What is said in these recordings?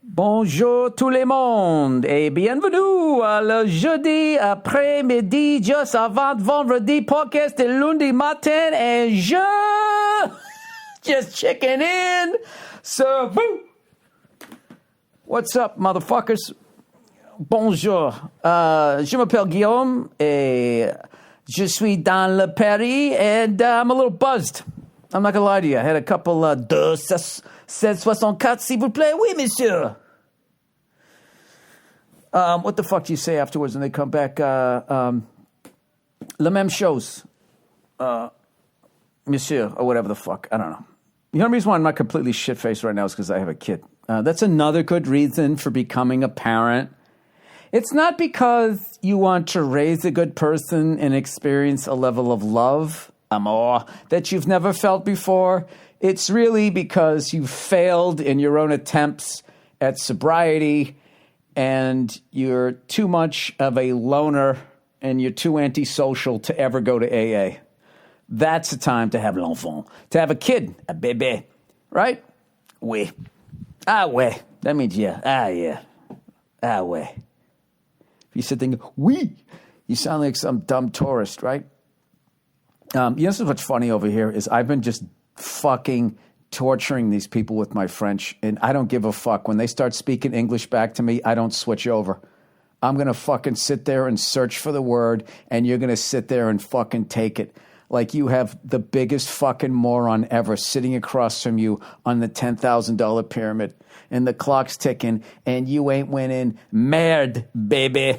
Bonjour tout le monde et bienvenue à le jeudi après-midi juste avant vendredi podcast de lundi matin et je just checking in. So, what's up, motherfuckers? Bonjour. Je m'appelle Guillaume et je suis dans le Paris and I'm a little buzzed. I'm not gonna lie to you. I had a couple de 1664, s'il vous plaît. Oui, monsieur. What the fuck do you say afterwards when they come back? Le même chose. Monsieur, or whatever the fuck. I don't know. The only reason why I'm not completely shit-faced right now is because I have a kid. That's another good reason for becoming a parent. It's not because you want to raise a good person and experience a level of love, amor, that you've never felt before. It's really because you failed in your own attempts at sobriety and you're too much of a loner and you're too antisocial to ever go to AA. That's the time to have l'enfant, to have a kid, a bébé, right? Oui. Ah, ouais. That means yeah. Ah, yeah. Ah, ouais. If you sit there and go, oui, you sound like some dumb tourist, right? You know, what's funny over here is I've been just fucking torturing these people with my French, and I don't give a fuck. When they start speaking English back to me, I don't switch over. I'm going to fucking sit there and search for the word, and you're going to sit there and fucking take it. Like you have the biggest fucking moron ever sitting across from you on the $10,000 pyramid, and the clock's ticking, and you ain't winning. Merde, baby.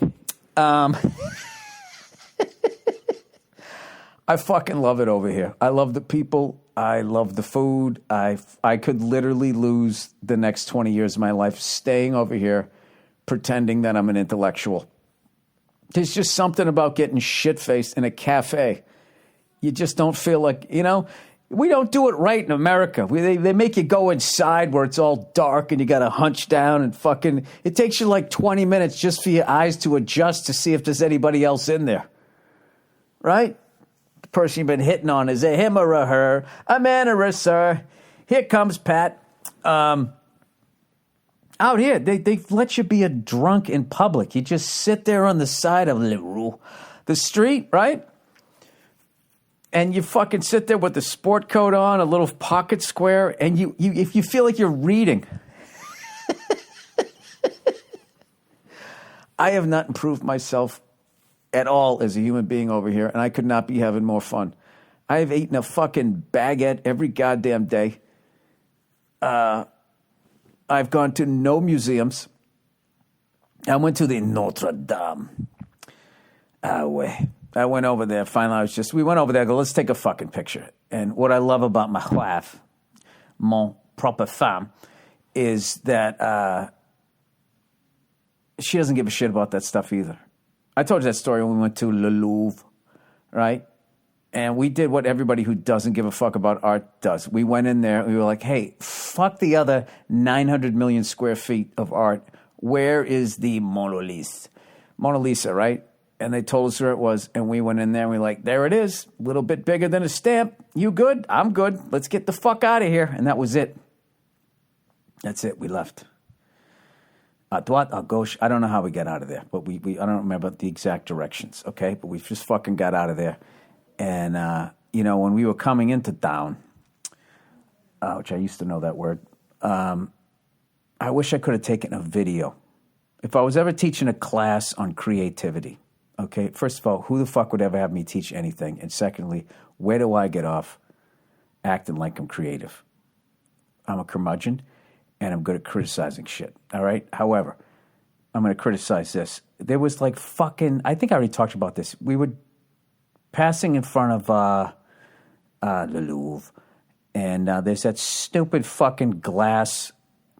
I fucking love it over here. I love the people. I love the food. I could literally lose the next 20 years of my life staying over here pretending that I'm an intellectual. There's just something about getting shit-faced in a cafe. You just don't feel like, you know, we don't do it right in America. They make you go inside where it's all dark and you got to hunch down and fucking, it takes you like 20 minutes just for your eyes to adjust to see if there's anybody else in there. Right? Person you've been hitting on is a him or a her, a man or a sir. Here comes Pat. Out here, they let you be a drunk in public. You just sit there on the side of the street, right? And you fucking sit there with the sport coat on, a little pocket square, and you if you feel like you're reading. I have not improved myself at all as a human being over here, and I could not be having more fun. I have eaten a fucking baguette every goddamn day. I've gone to no museums. I went to the Notre Dame. I went over there. Finally, we went over there. I go, let's take a fucking picture. And what I love about my wife, mon propre femme, is that she doesn't give a shit about that stuff either. I told you that story when we went to Le Louvre, right? And we did what everybody who doesn't give a fuck about art does. We went in there, and we were like, hey, fuck the other 900 million square feet of art. Where is the Mona Lisa, right? And they told us where it was, and we went in there, and we were like, there it is, a little bit bigger than a stamp. You good? I'm good. Let's get the fuck out of here. And that was it. That's it. We left. À droite, à gauche. I don't know how we got out of there, but I don't remember the exact directions, okay? But we just fucking got out of there. And, you know, when we were coming into town, which I used to know that word, I wish I could have taken a video. If I was ever teaching a class on creativity, okay, first of all, who the fuck would ever have me teach anything? And secondly, where do I get off acting like I'm creative? I'm a curmudgeon. And I'm good at criticizing shit, all right? However, I'm going to criticize this. There was like fucking, I think I already talked about this. We were passing in front of Le Louvre, and there's that stupid fucking glass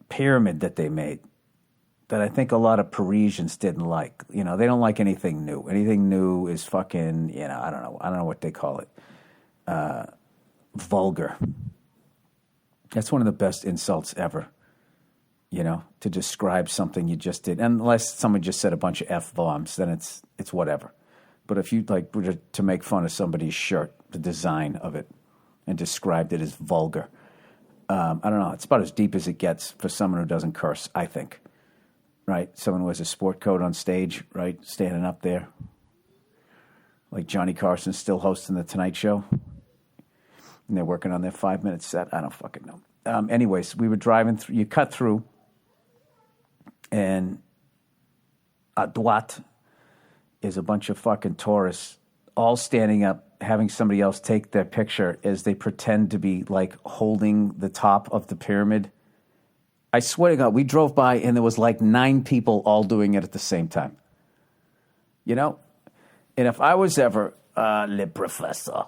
pyramid that they made that I think a lot of Parisians didn't like. You know, they don't like anything new. Anything new is fucking, you know, I don't know what they call it. Vulgar. That's one of the best insults ever. You know, to describe something you just did. Unless someone just said a bunch of F-bombs, then it's whatever. But if you like were to make fun of somebody's shirt, the design of it, and described it as vulgar, I don't know. It's about as deep as it gets for someone who doesn't curse, I think. Right? Someone who has a sport coat on stage, right? Standing up there. Like Johnny Carson's still hosting the Tonight Show. And they're working on their 5-minute set. I don't fucking know. Anyways, we were driving through. You cut through. And at droite is a bunch of fucking tourists all standing up, having somebody else take their picture as they pretend to be like holding the top of the pyramid. I swear to God, we drove by and there was like 9 people all doing it at the same time. You know? And if I was ever le professor,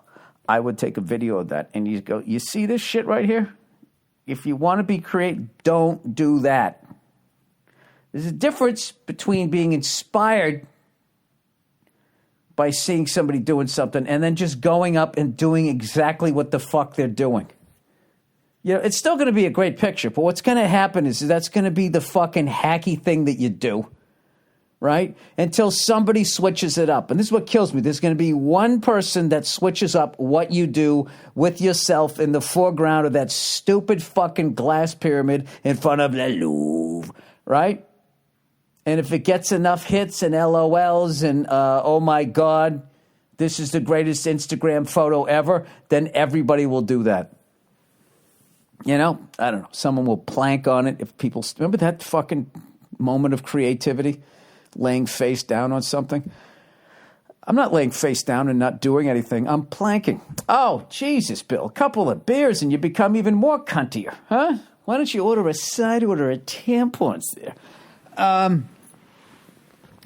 I would take a video of that and you go, you see this shit right here? If you want to be creative, don't do that. There's a difference between being inspired by seeing somebody doing something and then just going up and doing exactly what the fuck they're doing. You know, it's still going to be a great picture, but what's going to happen is that's going to be the fucking hacky thing that you do, right? Until somebody switches it up. And this is what kills me. There's going to be one person that switches up what you do with yourself in the foreground of that stupid fucking glass pyramid in front of the Louvre, right? And if it gets enough hits and LOLs and, oh my God, this is the greatest Instagram photo ever, then everybody will do that. You know, I don't know. Someone will plank on it. If people remember that fucking moment of creativity, laying face down on something. I'm not laying face down and not doing anything. I'm planking. Oh, Jesus, Bill, a couple of beers and you become even more cuntier, huh? Why don't you order a side order of tampons there?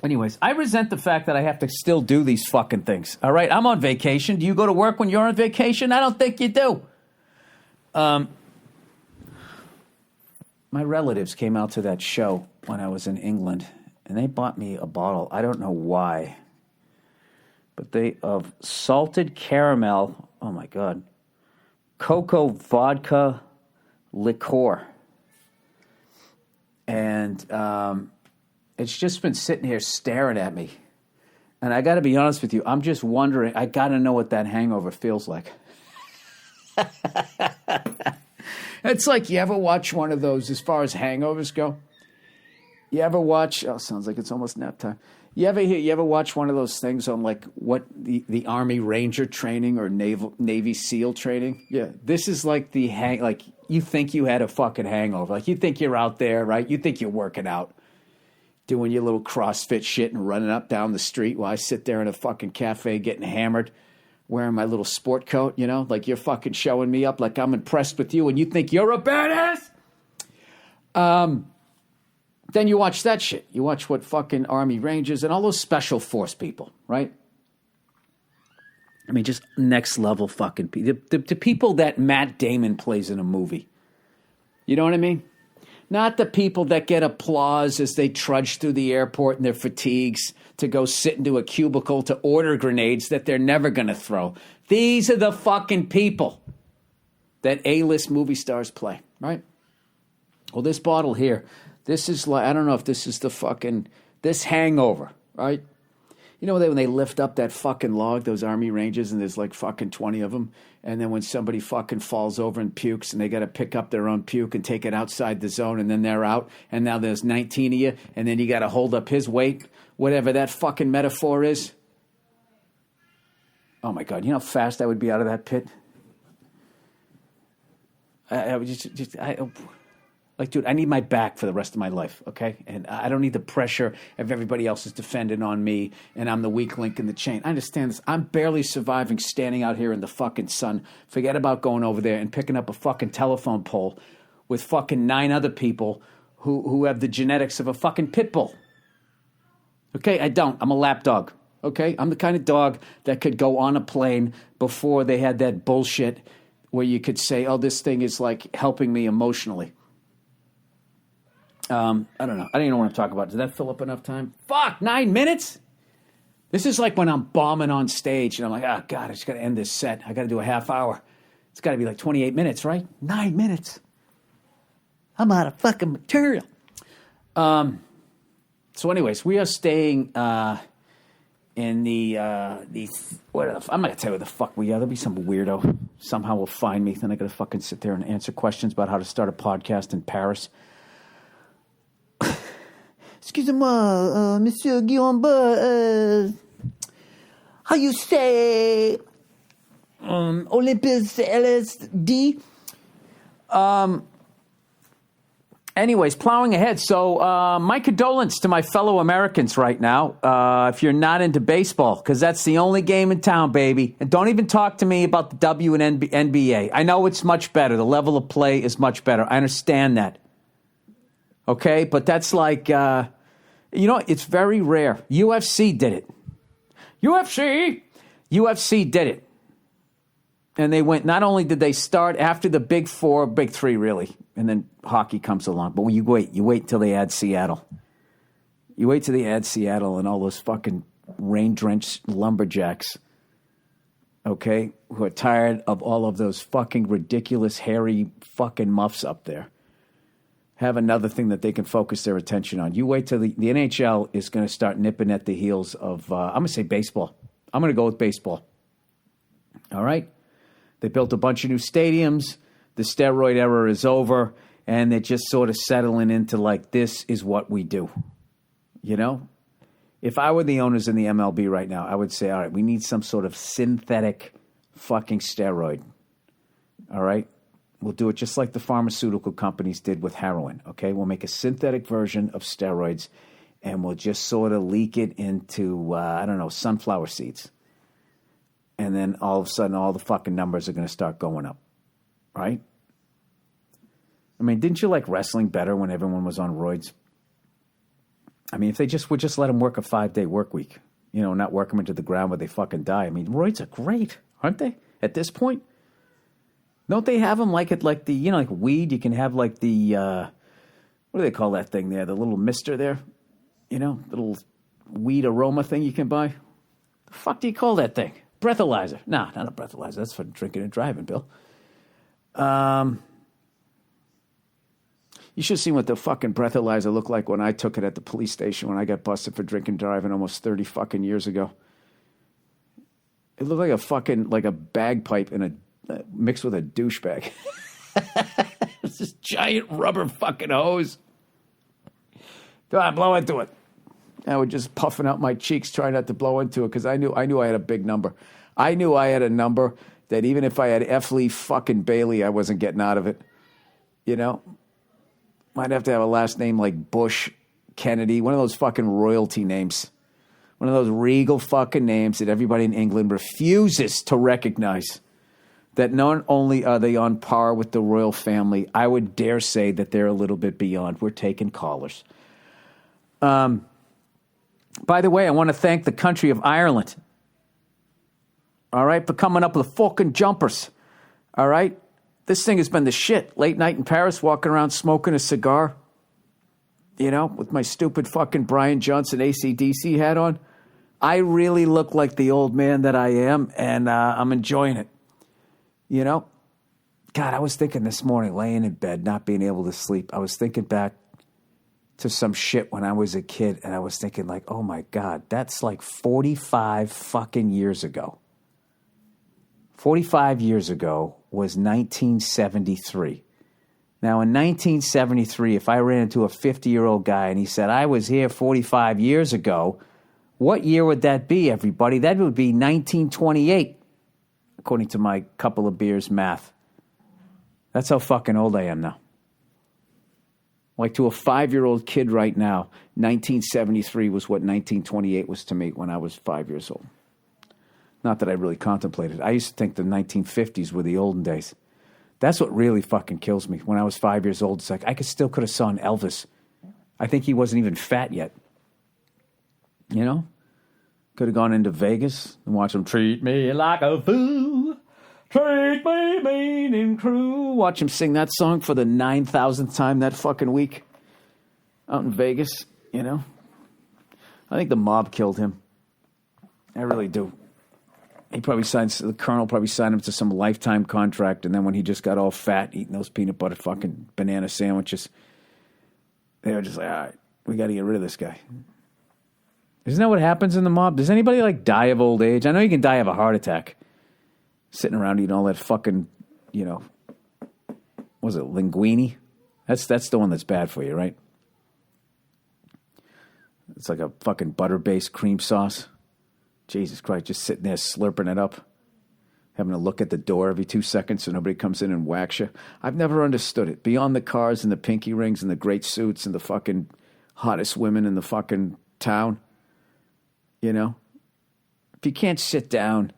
Anyways, I resent the fact that I have to still do these fucking things. All right, I'm on vacation. Do you go to work when you're on vacation? I don't think you do. My relatives came out to that show when I was in England, and they bought me a bottle. I don't know why, but of salted caramel. Oh my God, cocoa vodka liqueur, and it's just been sitting here staring at me. And I got to be honest with you, I'm just wondering. I got to know what that hangover feels like. It's like, you ever watch one of those, as far as hangovers go? You ever watch, sounds like it's almost nap time. You ever watch one of those things on like what the Army Ranger training or Navy SEAL training? Yeah, this is like like you think you had a fucking hangover. Like you think you're out there, right? You think you're working out, doing your little CrossFit shit and running up down the street while I sit there in a fucking cafe getting hammered, wearing my little sport coat, you know, like you're fucking showing me up like I'm impressed with you and you think you're a badass? Then you watch that shit. You watch what fucking Army Rangers and all those special force people, right? I mean, just next level fucking people. The people that Matt Damon plays in a movie. You know what I mean? Not the people that get applause as they trudge through the airport in their fatigues to go sit into a cubicle to order grenades that they're never going to throw. These are the fucking people that A-list movie stars play, right? Well, this bottle here, this is like, I don't know if this is this hangover, right? You know, when they lift up that fucking log, those Army Rangers, and there's like fucking 20 of them, and then when somebody fucking falls over and pukes, and they got to pick up their own puke and take it outside the zone, and then they're out, and now there's 19 of you, and then you got to hold up his weight, whatever that fucking metaphor is. Oh my God, you know how fast I would be out of that pit? I would like, dude, I need my back for the rest of my life, okay? And I don't need the pressure of everybody else is defending on me, and I'm the weak link in the chain. I understand this. I'm barely surviving standing out here in the fucking sun. Forget about going over there and picking up a fucking telephone pole with fucking 9 other people who have the genetics of a fucking pit bull. Okay, I don't. I'm a lap dog, okay? I'm the kind of dog that could go on a plane before they had that bullshit where you could say, oh, this thing is like helping me emotionally. I don't know. I don't even know what I'm talking about. Did that fill up enough time? Fuck, 9 minutes? This is like when I'm bombing on stage and I'm like, oh, God, I just got to end this set. I got to do a half hour. It's got to be like 28 minutes, right? 9 minutes. I'm out of fucking material. So anyways, we are staying in the what? I'm not gonna tell you where the fuck we are. There'll be some weirdo somehow will find me. Then I gotta fucking sit there and answer questions about how to start a podcast in Paris. Excusez-moi, Monsieur Guillaume Burr, how you say Olympus LSD? Anyways, plowing ahead. So my condolence to my fellow Americans right now if you're not into baseball, because that's the only game in town, baby. And don't even talk to me about the W and NBA. I know it's much better. The level of play is much better. I understand that. Okay? But that's like, it's very rare. UFC did it. UFC did it. And they went, not only did they start after the big three, really, and then hockey comes along. But you wait till they add Seattle. You wait till they add Seattle and all those fucking rain-drenched lumberjacks, okay, who are tired of all of those fucking ridiculous, hairy fucking muffs up there. Have another thing that they can focus their attention on. You wait till the NHL is going to start nipping at the heels of, I'm going to say baseball. I'm going to go with baseball. All right? They built a bunch of new stadiums. The steroid era is over. And they're just sort of settling into like, this is what we do. You know? If I were the owners in the MLB right now, I would say, all right, we need some sort of synthetic fucking steroid. All right? We'll do it just like the pharmaceutical companies did with heroin. Okay? We'll make a synthetic version of steroids. And we'll just sort of leak it into, sunflower seeds. And then all of a sudden, all the fucking numbers are going to start going up, right? I mean, didn't you like wrestling better when everyone was on roids? I mean, if they would just let them work a 5-day work week, not work them into the ground where they fucking die. I mean, roids are great, aren't they? At this point, don't they have them like like weed? You can have like the what do they call that thing there? The little mister there, the little weed aroma thing you can buy. The fuck do you call that thing? Breathalyzer. No, not a breathalyzer. That's for drinking and driving, Bill. You should have seen what the fucking breathalyzer looked like when I took it at the police station when I got busted for drinking and driving almost 30 fucking years ago. It looked like a bagpipe mixed with a douchebag. It's this giant rubber fucking hose. Come on, blow into it. I was just puffing out my cheeks, trying not to blow into it, because I knew I had a big number. I knew I had a number that even if I had F. Lee fucking Bailey, I wasn't getting out of it. Might have to have a last name like Bush, Kennedy, one of those fucking royalty names. One of those regal fucking names that everybody in England refuses to recognize. That not only are they on par with the royal family, I would dare say that they're a little bit beyond. We're taking callers. By the way, I want to thank the country of Ireland, all right, for coming up with fucking jumpers, all right? This thing has been the shit. Late night in Paris, walking around smoking a cigar, with my stupid fucking Brian Johnson AC/DC hat on. I really look like the old man that I am, and I'm enjoying it, God, I was thinking this morning, laying in bed, not being able to sleep, I was thinking back to some shit when I was a kid, and I was thinking like, oh my God, that's like 45 fucking years ago. 45 years ago was 1973. Now in 1973, if I ran into a 50-year-old guy and he said, I was here 45 years ago, what year would that be, everybody? That would be 1928, according to my couple of beers math. That's how fucking old I am now. Like to a 5-year-old kid right now, 1973 was what 1928 was to me when I was 5 years old. Not that I really contemplated. I used to think the 1950s were the olden days. That's what really fucking kills me. When I was 5 years old, it's like I could have saw Elvis. I think he wasn't even fat yet. Could have gone into Vegas and watched him treat me like a fool. Treat me mean and cruel. Watch him sing that song for the 9,000th time that fucking week out in Vegas, I think the mob killed him. I really do. The colonel probably signed him to some lifetime contract, and then when he just got all fat eating those peanut butter fucking banana sandwiches, they were just like, all right, we got to get rid of this guy. Isn't that what happens in the mob? Does anybody like die of old age? I know you can die of a heart attack. Sitting around eating all that fucking, what was it, linguine? That's the one that's bad for you, right? It's like a fucking butter-based cream sauce. Jesus Christ, just sitting there slurping it up. Having to look at the door every 2 seconds so nobody comes in and whacks you. I've never understood it. Beyond the cars and the pinky rings and the great suits and the fucking hottest women in the fucking town. If you can't sit down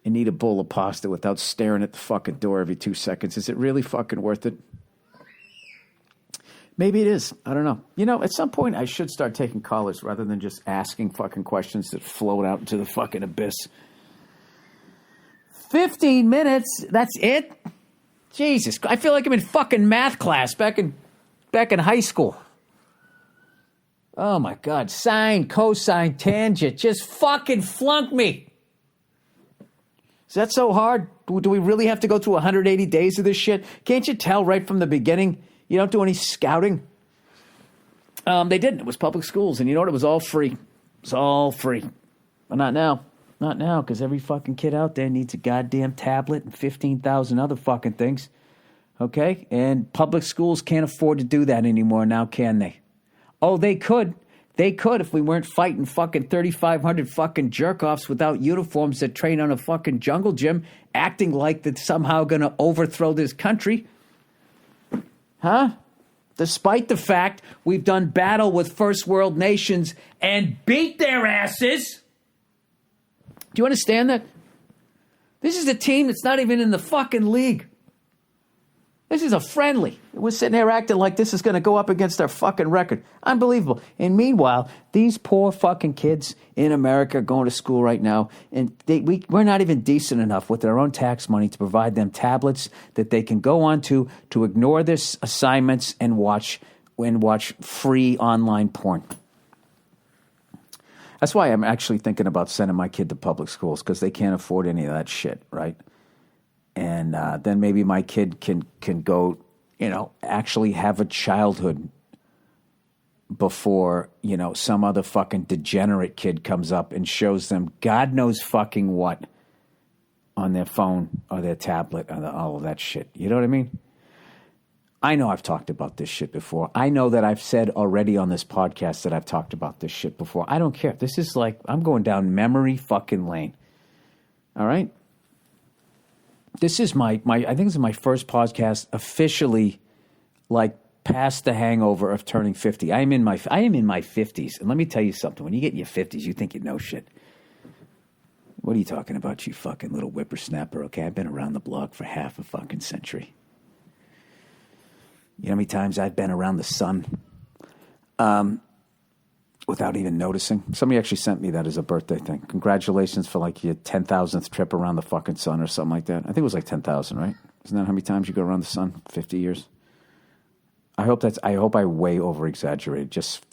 and eat a bowl of pasta without staring at the fucking door every 2 seconds, is it really fucking worth it? Maybe it is. I don't know. At some point I should start taking callers rather than just asking fucking questions that float out into the fucking abyss. 15 minutes? That's it? Jesus. I feel like I'm in fucking math class back in high school. Oh, my God. Sine, cosine, tangent. Just fucking flunk me. Is that so hard? Do we really have to go through 180 days of this shit? Can't you tell right from the beginning? You don't do any scouting? They didn't. It was public schools. And you know what? It was all free. It was all free. But not now. Not now, because every fucking kid out there needs a goddamn tablet and 15,000 other fucking things. Okay? And public schools can't afford to do that anymore now, can they? Oh, they could. They could if we weren't fighting fucking 3,500 fucking jerk-offs without uniforms that train on a fucking jungle gym, acting like that's somehow going to overthrow this country. Huh? Despite the fact we've done battle with first world nations and beat their asses. Do you understand that? This is a team that's not even in the fucking league. This is a friendly. We're sitting here acting like this is going to go up against our fucking record. Unbelievable. And meanwhile, these poor fucking kids in America are going to school right now, and we're not even decent enough with their own tax money to provide them tablets that they can go on to ignore their assignments and watch free online porn. That's why I'm actually thinking about sending my kid to public schools, because they can't afford any of that shit, right? And then maybe my kid can go, actually have a childhood before, some other fucking degenerate kid comes up and shows them God knows fucking what on their phone or their tablet or all of that shit. You know what I mean? I know I've talked about this shit before. I know that I've said already on this podcast that I've talked about this shit before. I don't care. This is like, I'm going down memory fucking lane. All right? This is I think this is my first podcast officially, like, past the hangover of turning 50. I am in my 50s. And let me tell you something. When you get in your 50s, you think you know shit. What are you talking about, you fucking little whippersnapper? Okay, I've been around the block for half a fucking century. You know how many times I've been around the sun without even noticing? Somebody actually sent me that as a birthday thing. Congratulations for like your 10,000th trip around the fucking sun or something like that. I think it was like 10,000, right? Isn't that how many times you go around the sun? 50 years? I hope I way over-exaggerated just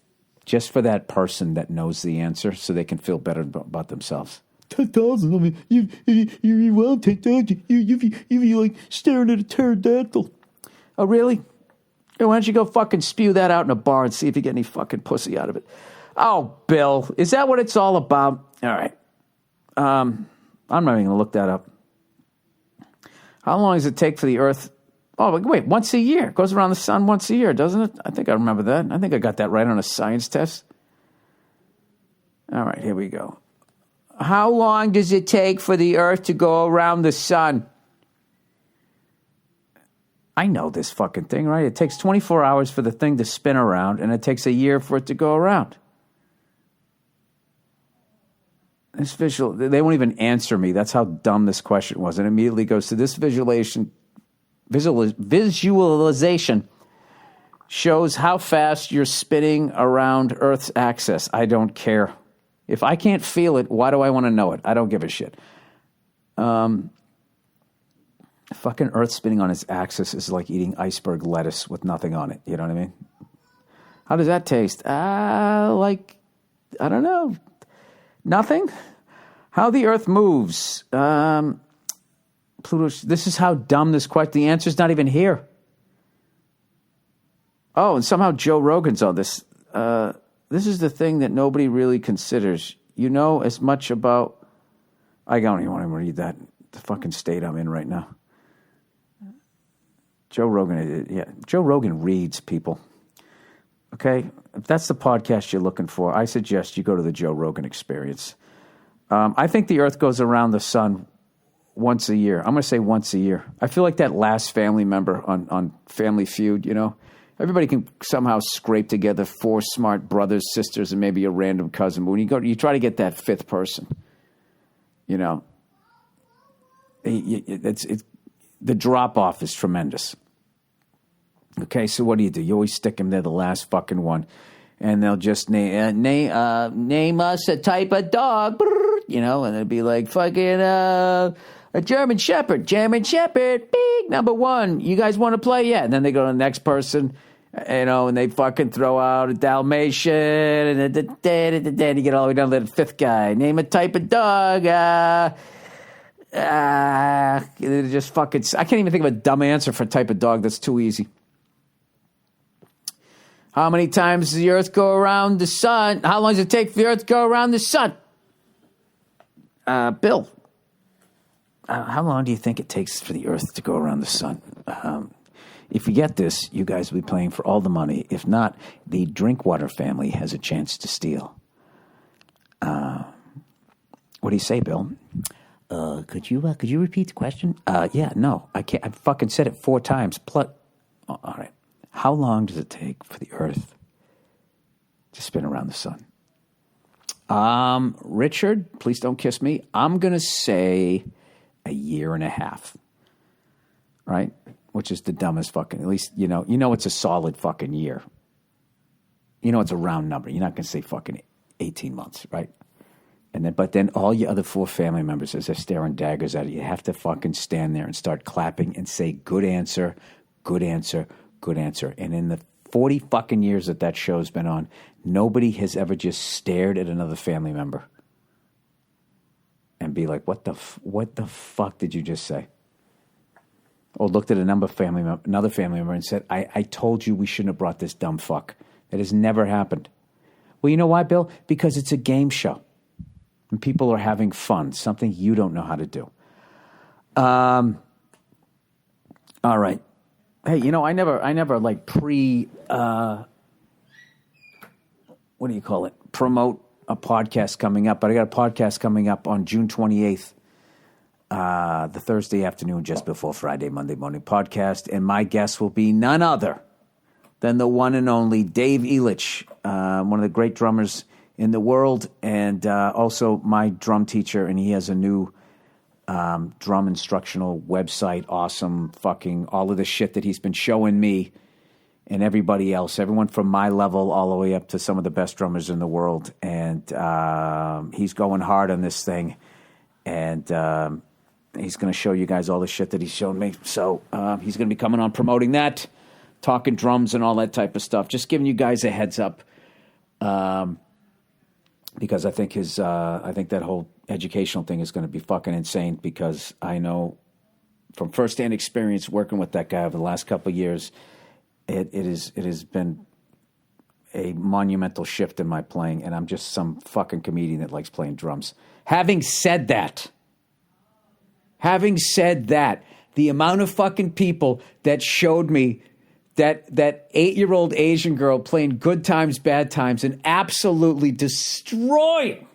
for that person that knows the answer so they can feel better about themselves. 10,000? I mean, you well, 10,000. You like staring at a pterodactyl. Oh, really? Why don't you go fucking spew that out in a bar and see if you get any fucking pussy out of it? Oh, Bill, is that what it's all about? All right. I'm not even going to look that up. How long does it take for the Earth? Oh, wait, once a year. It goes around the sun once a year, doesn't it? I think I remember that. I think I got that right on a science test. All right, here we go. How long does it take for the Earth to go around the sun? I know this fucking thing, right? It takes 24 hours for the thing to spin around, and it takes a year for it to go around. This they won't even answer me. That's how dumb this question was. And immediately goes to this visualization shows how fast you're spinning around Earth's axis. I don't care. If I can't feel it, why do I want to know it? I don't give a shit. Fucking Earth spinning on its axis is like eating iceberg lettuce with nothing on it. You know what I mean? How does that taste? I don't know. Nothing? How the Earth moves. Pluto. This is how dumb this question. The answer's not even here. Oh, and somehow Joe Rogan's on this. this is the thing that nobody really considers. You know as much about... I don't even want to read that. The fucking state I'm in right now. Joe Rogan reads, people. Okay? If that's the podcast you're looking for, I suggest you go to the Joe Rogan Experience. I think the Earth goes around the sun once a year. I'm going to say once a year. I feel like that last family member on Family Feud, you know? Everybody can somehow scrape together 4 smart brothers, sisters, and maybe a random cousin. But when you try to get that 5th person, you know, the drop-off is tremendous. Okay, so what do? You always stick them there, the last fucking one. And they'll just name us a type of dog, you know, and it'll be like fucking a German Shepherd, big number 1. You guys want to play? Yeah. And then they go to the next person, you know, and they fucking throw out a Dalmatian, and then you get all the way down to the 5th guy. Name a type of dog. Just fucking... I can't even think of a dumb answer for a type of dog. That's too easy. How many times does the Earth go around the sun? How long does it take for the Earth to go around the sun? Bill, how long do you think it takes for the Earth to go around the sun? If you get this, you guys will be playing for all the money. If not, the Drinkwater family has a chance to steal. What do you say, Bill? Could you repeat the question? Yeah, no, I can't. I fucking said it 4 times. All right. How long does it take for the Earth to spin around the sun? Richard, please don't kiss me. I'm going to say a year and a half. Right? Which is the dumbest fucking, at least, you know it's a solid fucking year. You know it's a round number. You're not going to say fucking 18 months, right? But then all your other 4 family members, as they're staring daggers at you, have to fucking stand there and start clapping and say, good answer, good answer, good answer. And in the 40 fucking years that show's been on, nobody has ever just stared at another family member and be like, what the fuck did you just say? Or looked at another family member and said, I told you we shouldn't have brought this dumb fuck. That has never happened. Well, you know why, Bill? Because it's a game show. And people are having fun, something you don't know how to do. All right. Hey, you know, I never like what do you call it? Promote a podcast coming up. But I got a podcast coming up on June 28th. The Thursday afternoon, just before Friday, Monday morning podcast. And my guest will be none other than the one and only Dave Elich, one of the great drummers in the world, and also my drum teacher. And he has a new drum instructional website. Awesome fucking all of the shit that he's been showing me and everybody else, everyone from my level all the way up to some of the best drummers in the world. And he's going hard on this thing. And he's going to show you guys all the shit that he's shown me. So he's going to be coming on promoting that, talking drums and all that type of stuff. Just giving you guys a heads up, because I think that whole educational thing is going to be fucking insane. Because I know from firsthand experience working with that guy over the last couple of years, it has been a monumental shift in my playing, and I'm just some fucking comedian that likes playing drums. Having said that, the amount of fucking people that showed me that 8-year-old Asian girl playing Good Times, Bad Times and absolutely destroying.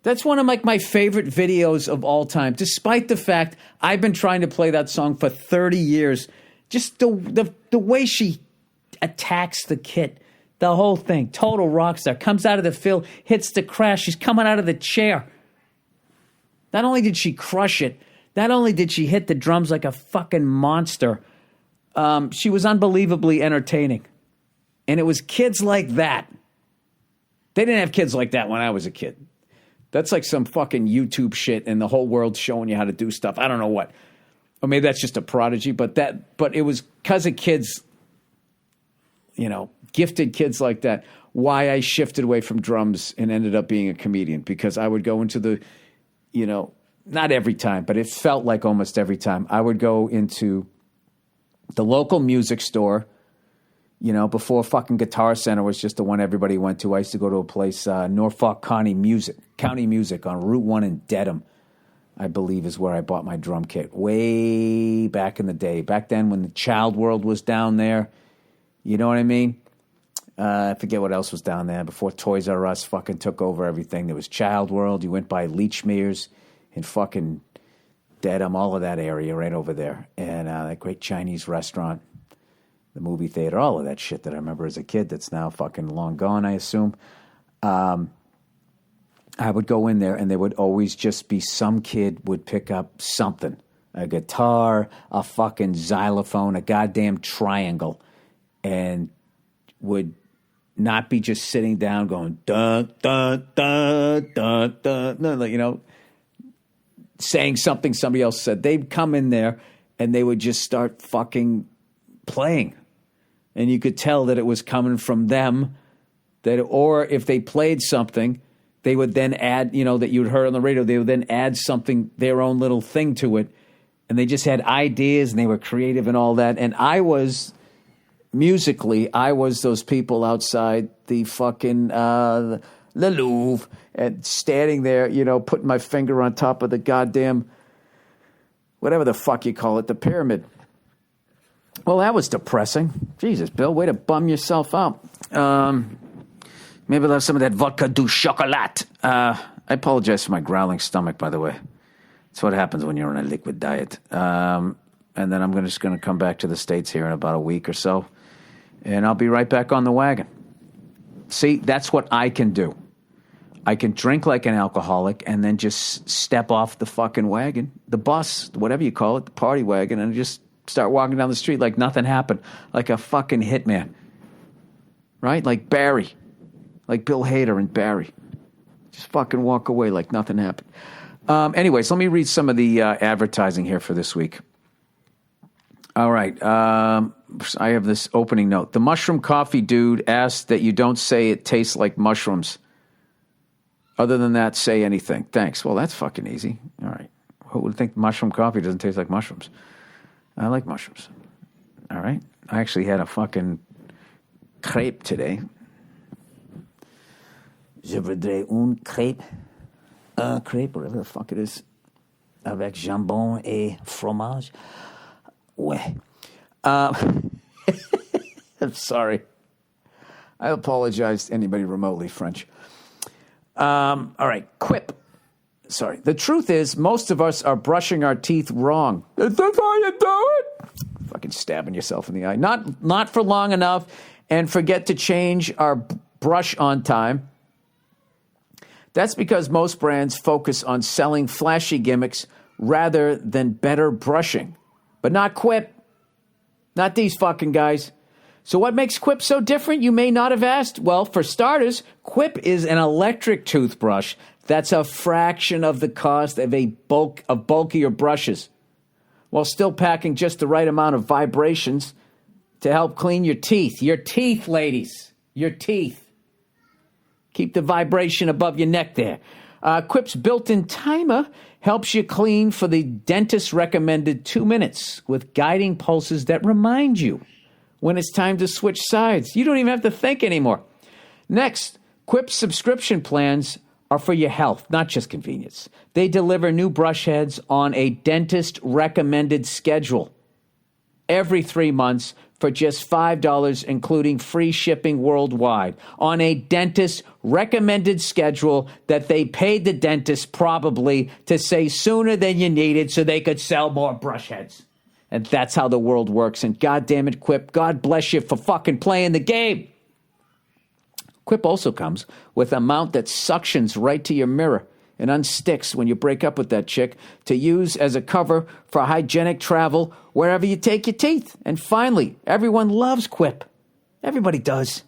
That's one of my favorite videos of all time, despite the fact I've been trying to play that song for 30 years. Just the way she attacks the kit, the whole thing, total rock star. Comes out of the fill, hits the crash. She's coming out of the chair. Not only did she crush it, not only did she hit the drums like a fucking monster, she was unbelievably entertaining. And it was kids like that. They didn't have kids like that when I was a kid. That's like some fucking YouTube shit and the whole world showing you how to do stuff. I don't know what. Or maybe that's just a prodigy, but it was because of kids, gifted kids like that, why I shifted away from drums and ended up being a comedian. Because I would go into the, not every time, but it felt like almost every time, I would go into the local music store before fucking Guitar Center was just the one everybody went to. I used to go to a place, Norfolk County Music on Route 1 in Dedham, I believe is where I bought my drum kit way back in the day. Back then when the Child World was down there, you know what I mean? I forget what else was down there. Before Toys R Us fucking took over everything, there was Child World. You went by Leechmere's in fucking Dedham, all of that area right over there. And that great Chinese restaurant, the movie theater, all of that shit that I remember as a kid that's now fucking long gone, I assume. I would go in there and there would always just be some kid would pick up something. A guitar, a fucking xylophone, a goddamn triangle, and would not be just sitting down going, dun, dun, dun, dun, dun, dun, saying something somebody else said. They'd come in there and they would just start fucking playing. And you could tell that it was coming from them. Or if they played something, they would then add, that you'd heard on the radio, they would then add something, their own little thing to it. And they just had ideas and they were creative and all that. And musically, I was those people outside the fucking the Louvre and standing there, putting my finger on top of the goddamn, whatever the fuck you call it, the pyramid. Well, that was depressing. Jesus, Bill, way to bum yourself out. Maybe I'll have some of that vodka du chocolat. I apologize for my growling stomach, by the way. That's what happens when you're on a liquid diet. And then I'm just going to come back to the States here in about a week or so. And I'll be right back on the wagon. See, that's what I can do. I can drink like an alcoholic and then just step off the fucking wagon, the bus, whatever you call it, the party wagon, and just start walking down the street like nothing happened, like a fucking hitman. Right? Like Barry. Like Bill Hader and Barry. Just fucking walk away like nothing happened. Anyways, let me read some of the advertising here for this week. All right. I have this opening note. The mushroom coffee dude asked that you don't say it tastes like mushrooms. Other than that, say anything. Thanks. Well, that's fucking easy. All right. Who would think mushroom coffee doesn't taste like mushrooms? I like mushrooms. All right. I actually had a fucking crepe today. Je voudrais une crêpe. Un crêpe, whatever the fuck it is. Avec jambon et fromage. Ouais. I'm sorry. I apologize to anybody remotely French. All right, quip. Sorry. The truth is, most of us are brushing our teeth wrong. Is this how you do it? Fucking stabbing yourself in the eye. Not for long enough, and forget to change our brush on time. That's because most brands focus on selling flashy gimmicks rather than better brushing. But not Quip. Not these fucking guys. So what makes Quip so different, you may not have asked? Well, for starters, Quip is an electric toothbrush that's a fraction of the cost of bulkier brushes, while still packing just the right amount of vibrations to help clean your teeth. Your teeth, ladies. Your teeth. Keep the vibration above your neck there. Quip's built-in timer helps you clean for the dentist-recommended 2 minutes with guiding pulses that remind you when it's time to switch sides. You don't even have to think anymore. Next, Quip's subscription plans are for your health, not just convenience. They deliver new brush heads on a dentist-recommended schedule every 3 months for just $5, including free shipping worldwide, on a dentist-recommended schedule that they paid the dentist probably to say sooner than you needed so they could sell more brush heads. And that's how the world works. And goddamn it, Quip, God bless you for fucking playing the game. Quip also comes with a mount that suctions right to your mirror and unsticks when you break up with that chick to use as a cover for hygienic travel wherever you take your teeth. And finally, everyone loves Quip. Everybody does.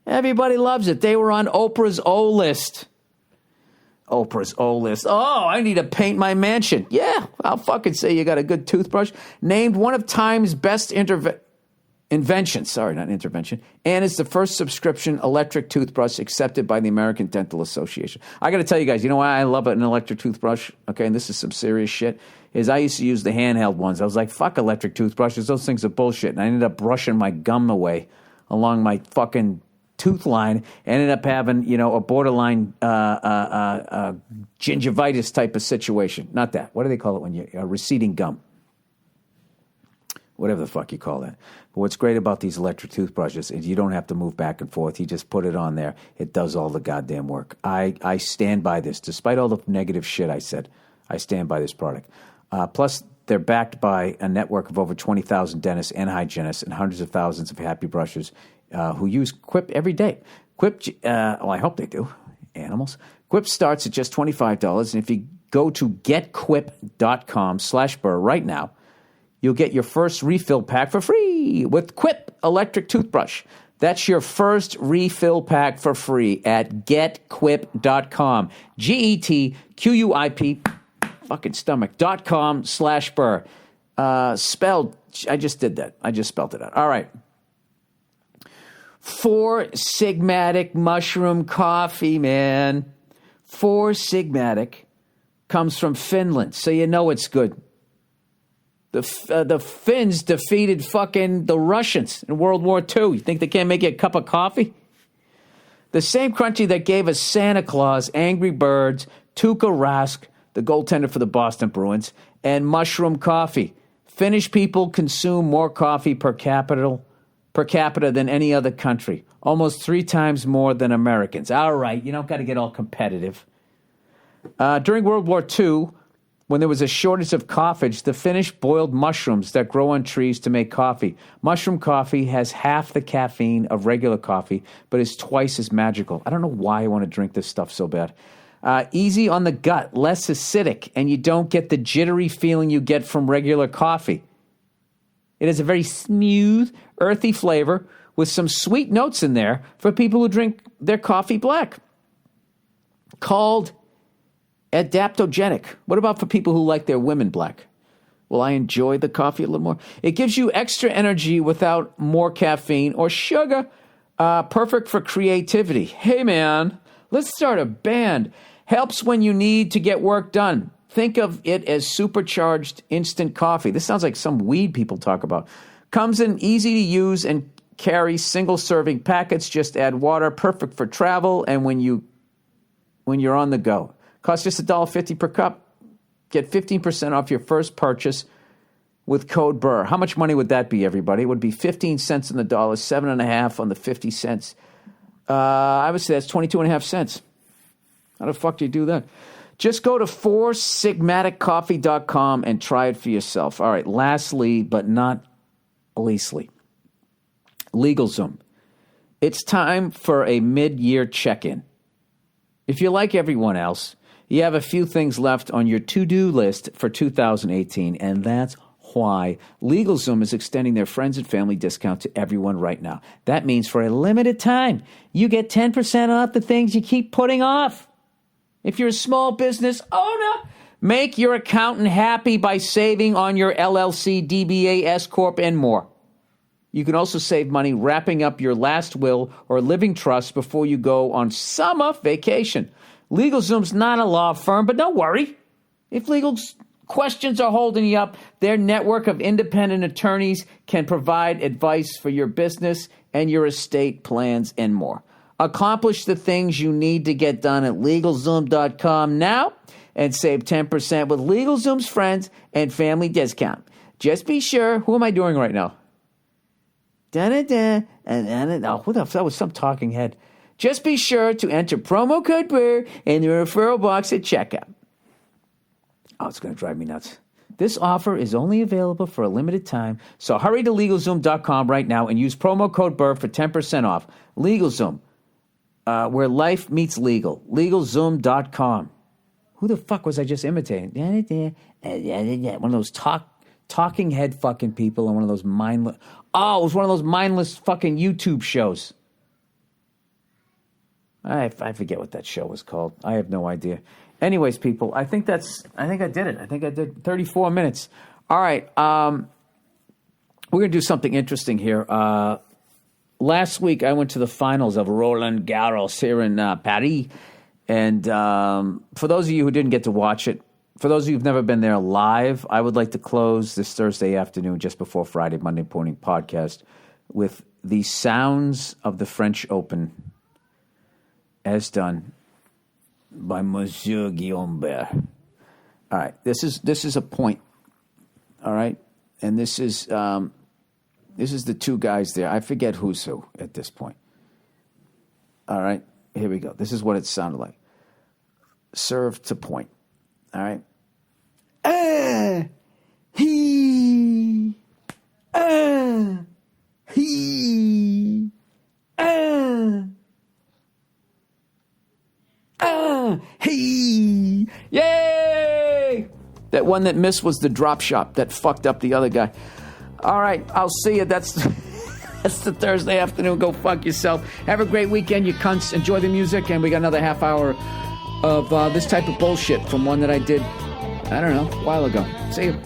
Everybody loves it. They were on Oprah's O list. Oprah's O list. Oh, I need to paint my mansion. Yeah, I'll fucking say you got a good toothbrush. Named one of Time's best invention, sorry, not intervention, and is the first subscription electric toothbrush accepted by the American Dental Association. I got to tell you guys, you know why I love an electric toothbrush? Okay, and this is some serious shit, is I used to use the handheld ones. I was like, fuck electric toothbrushes, those things are bullshit. And I ended up brushing my gum away along my fucking tooth line. Ended up having, a borderline gingivitis type of situation. Not that. What do they call it when you receding gum? Whatever the fuck you call that. But what's great about these electric toothbrushes is you don't have to move back and forth. You just put it on there. It does all the goddamn work. I stand by this. Despite all the negative shit I said, I stand by this product. Plus, they're backed by a network of over 20,000 dentists and hygienists and hundreds of thousands of happy brushers who use Quip every day. Quip, I hope they do. Animals. Quip starts at just $25. And if you go to getquip.com/Burr right now, you'll get your first refill pack for free with Quip Electric Toothbrush. That's your first refill pack for free at getquip.com. GETQUIP, fucking stomach.com/Burr. Spelled, I just did that. I just spelled it out. All right. 4 Sigmatic mushroom coffee, man. 4 Sigmatic comes from Finland, so you know it's good. The Finns defeated fucking the Russians in World War II. You think they can't make you a cup of coffee? The same country that gave us Santa Claus, Angry Birds, Tuukka Rask, the goaltender for the Boston Bruins, and mushroom coffee. Finnish people consume more coffee per capita than any other country. Almost 3 times more than Americans. All right, you don't got to get all competitive. During World War II, when there was a shortage of coffee, the Finnish boiled mushrooms that grow on trees to make coffee. Mushroom coffee has half the caffeine of regular coffee, but is twice as magical. I don't know why I want to drink this stuff so bad. Easy on the gut, less acidic, and you don't get the jittery feeling you get from regular coffee. It has a very smooth, earthy flavor with some sweet notes in there for people who drink their coffee black. Called adaptogenic. What about for people who like their women black? Will I enjoy the coffee a little more? It gives you extra energy without more caffeine or sugar. Perfect for creativity. Hey, man, let's start a band. Helps when you need to get work done. Think of it as supercharged instant coffee. This sounds like some weed people talk about. Comes in easy to use and carry single-serving packets. Just add water. Perfect for travel and when you're on the go. Costs just $1.50 per cup. Get 15% off your first purchase with code Burr. How much money would that be, everybody? It would be 15 cents on the dollar, 7.5 on the 50 cents. I would say that's 22.5 cents. How the fuck do you do that? Just go to 4sigmaticcoffee.com and try it for yourself. All right, lastly, but not leastly, LegalZoom. It's time for a mid-year check-in. If you're like everyone else, you have a few things left on your to-do list for 2018, and that's why LegalZoom is extending their friends and family discount to everyone right now. That means for a limited time, you get 10% off the things you keep putting off. If you're a small business owner, make your accountant happy by saving on your LLC, DBA, S Corp, and more. You can also save money wrapping up your last will or living trust before you go on summer vacation. LegalZoom's not a law firm, but don't worry. If legal questions are holding you up, their network of independent attorneys can provide advice for your business and your estate plans and more. Accomplish the things you need to get done at LegalZoom.com now and save 10% with LegalZoom's friends and family discount. Just be sure. Who am I doing right now? Oh, who the fuck? That was some talking head. Just be sure to enter promo code Burr in the referral box at checkout. Oh, it's going to drive me nuts. This offer is only available for a limited time, so hurry to LegalZoom.com right now and use promo code Burr for 10% off. LegalZoom, where life meets legal. LegalZoom.com. Who the fuck was I just imitating? One of those talking head fucking people on one of those mindless... Oh, it was one of those mindless fucking YouTube shows. I forget what that show was called. I have no idea. Anyways, people, I think I did it. I think I did 34 minutes. All right. We're going to do something interesting here. Last week, I went to the finals of Roland Garros here in Paris. And for those of you who didn't get to watch it, for those of you who've never been there live, I would like to close this Thursday afternoon, just before Friday, Monday morning podcast, with the sounds of the French Open as done by Monsieur Guillaume Burr. All right, this is a point. All right, and this is the two guys there. I forget who's who at this point. All right, here we go. This is what it sounded like. Serve to point. All right. He. Yay! That one that missed was the drop shot that fucked up the other guy. All right, I'll see you. That's the Thursday afternoon. Go fuck yourself. Have a great weekend, you cunts. Enjoy the music, and we got another half hour of this type of bullshit from one that I did, I don't know, a while ago. See you.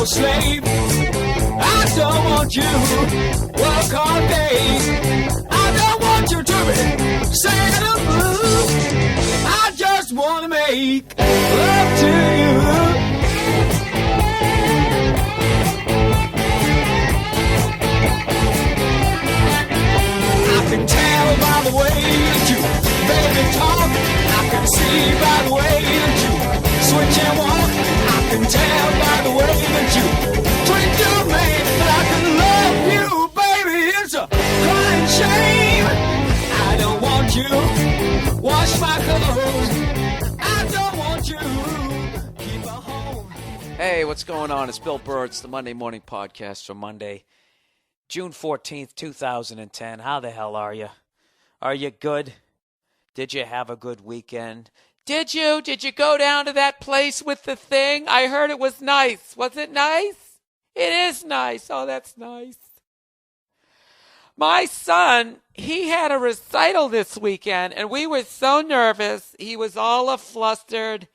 Slave, I don't want you work all day. I don't want you to be singing the blues. I just want to make love to you. I can tell by the way that you baby talk. I can see by the way that you switch and walk. I can tell by the way that you treat your man that I can love you, baby. It's a crying shame. I don't want you wash my clothes. I don't want you keep a home. Hey, what's going on? It's Bill Burr. It's the Monday Morning Podcast for Monday, June 14th, 2010. How the hell are you? Are you good? Did you have a good weekend? Did you? Did you go down to that place with the thing? I heard it was nice. Was it nice? It is nice. Oh, that's nice. My son, he had a recital this weekend, and we were so nervous. He was all flustered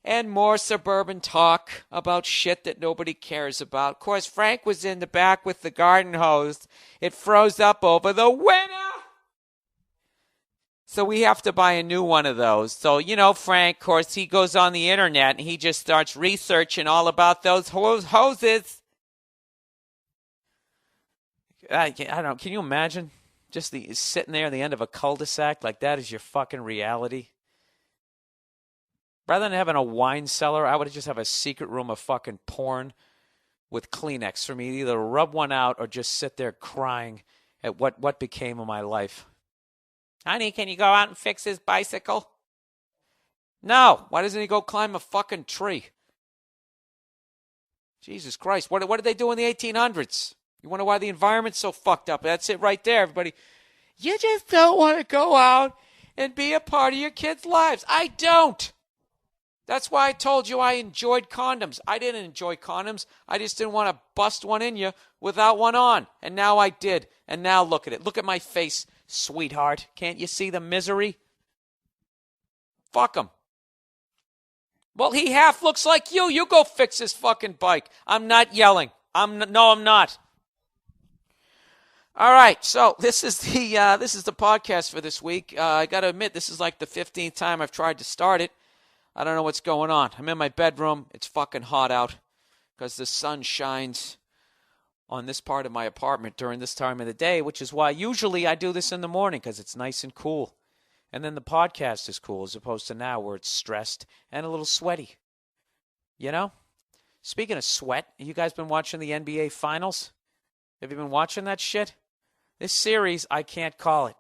and more suburban talk about shit that nobody cares about. Of course, Frank was in the back with the garden hose. It froze up over the winter. So we have to buy a new one of those. So, you know, Frank, of course, he goes on the internet and he just starts researching all about those hoses. I don't know. Can you imagine just sitting there at the end of a cul-de-sac like that is your fucking reality? Rather than having a wine cellar, I would just have a secret room of fucking porn with Kleenex for me to either rub one out or just sit there crying at what became of my life. Honey, can you go out and fix his bicycle? No. Why doesn't he go climb a fucking tree? Jesus Christ. What did they do in the 1800s? You wonder why the environment's so fucked up? That's it right there, everybody. You just don't want to go out and be a part of your kids' lives. I don't. That's why I told you I enjoyed condoms. I didn't enjoy condoms. I just didn't want to bust one in you without one on. And now I did. And now look at it. Look at my face, sweetheart. Can't you see the misery? Fuck him. Well, he half looks like you. You go fix his fucking bike. I'm not yelling. I'm not. All right, so this is the podcast for this week. I got to admit, this is like the 15th time I've tried to start it. I don't know what's going on. I'm in my bedroom. It's fucking hot out because the sun shines on this part of my apartment during this time of the day, which is why usually I do this in the morning because it's nice and cool. And then the podcast is cool as opposed to now where it's stressed and a little sweaty. You know? Speaking of sweat, you guys been watching the NBA Finals? Have you been watching that shit? This series, I can't call it.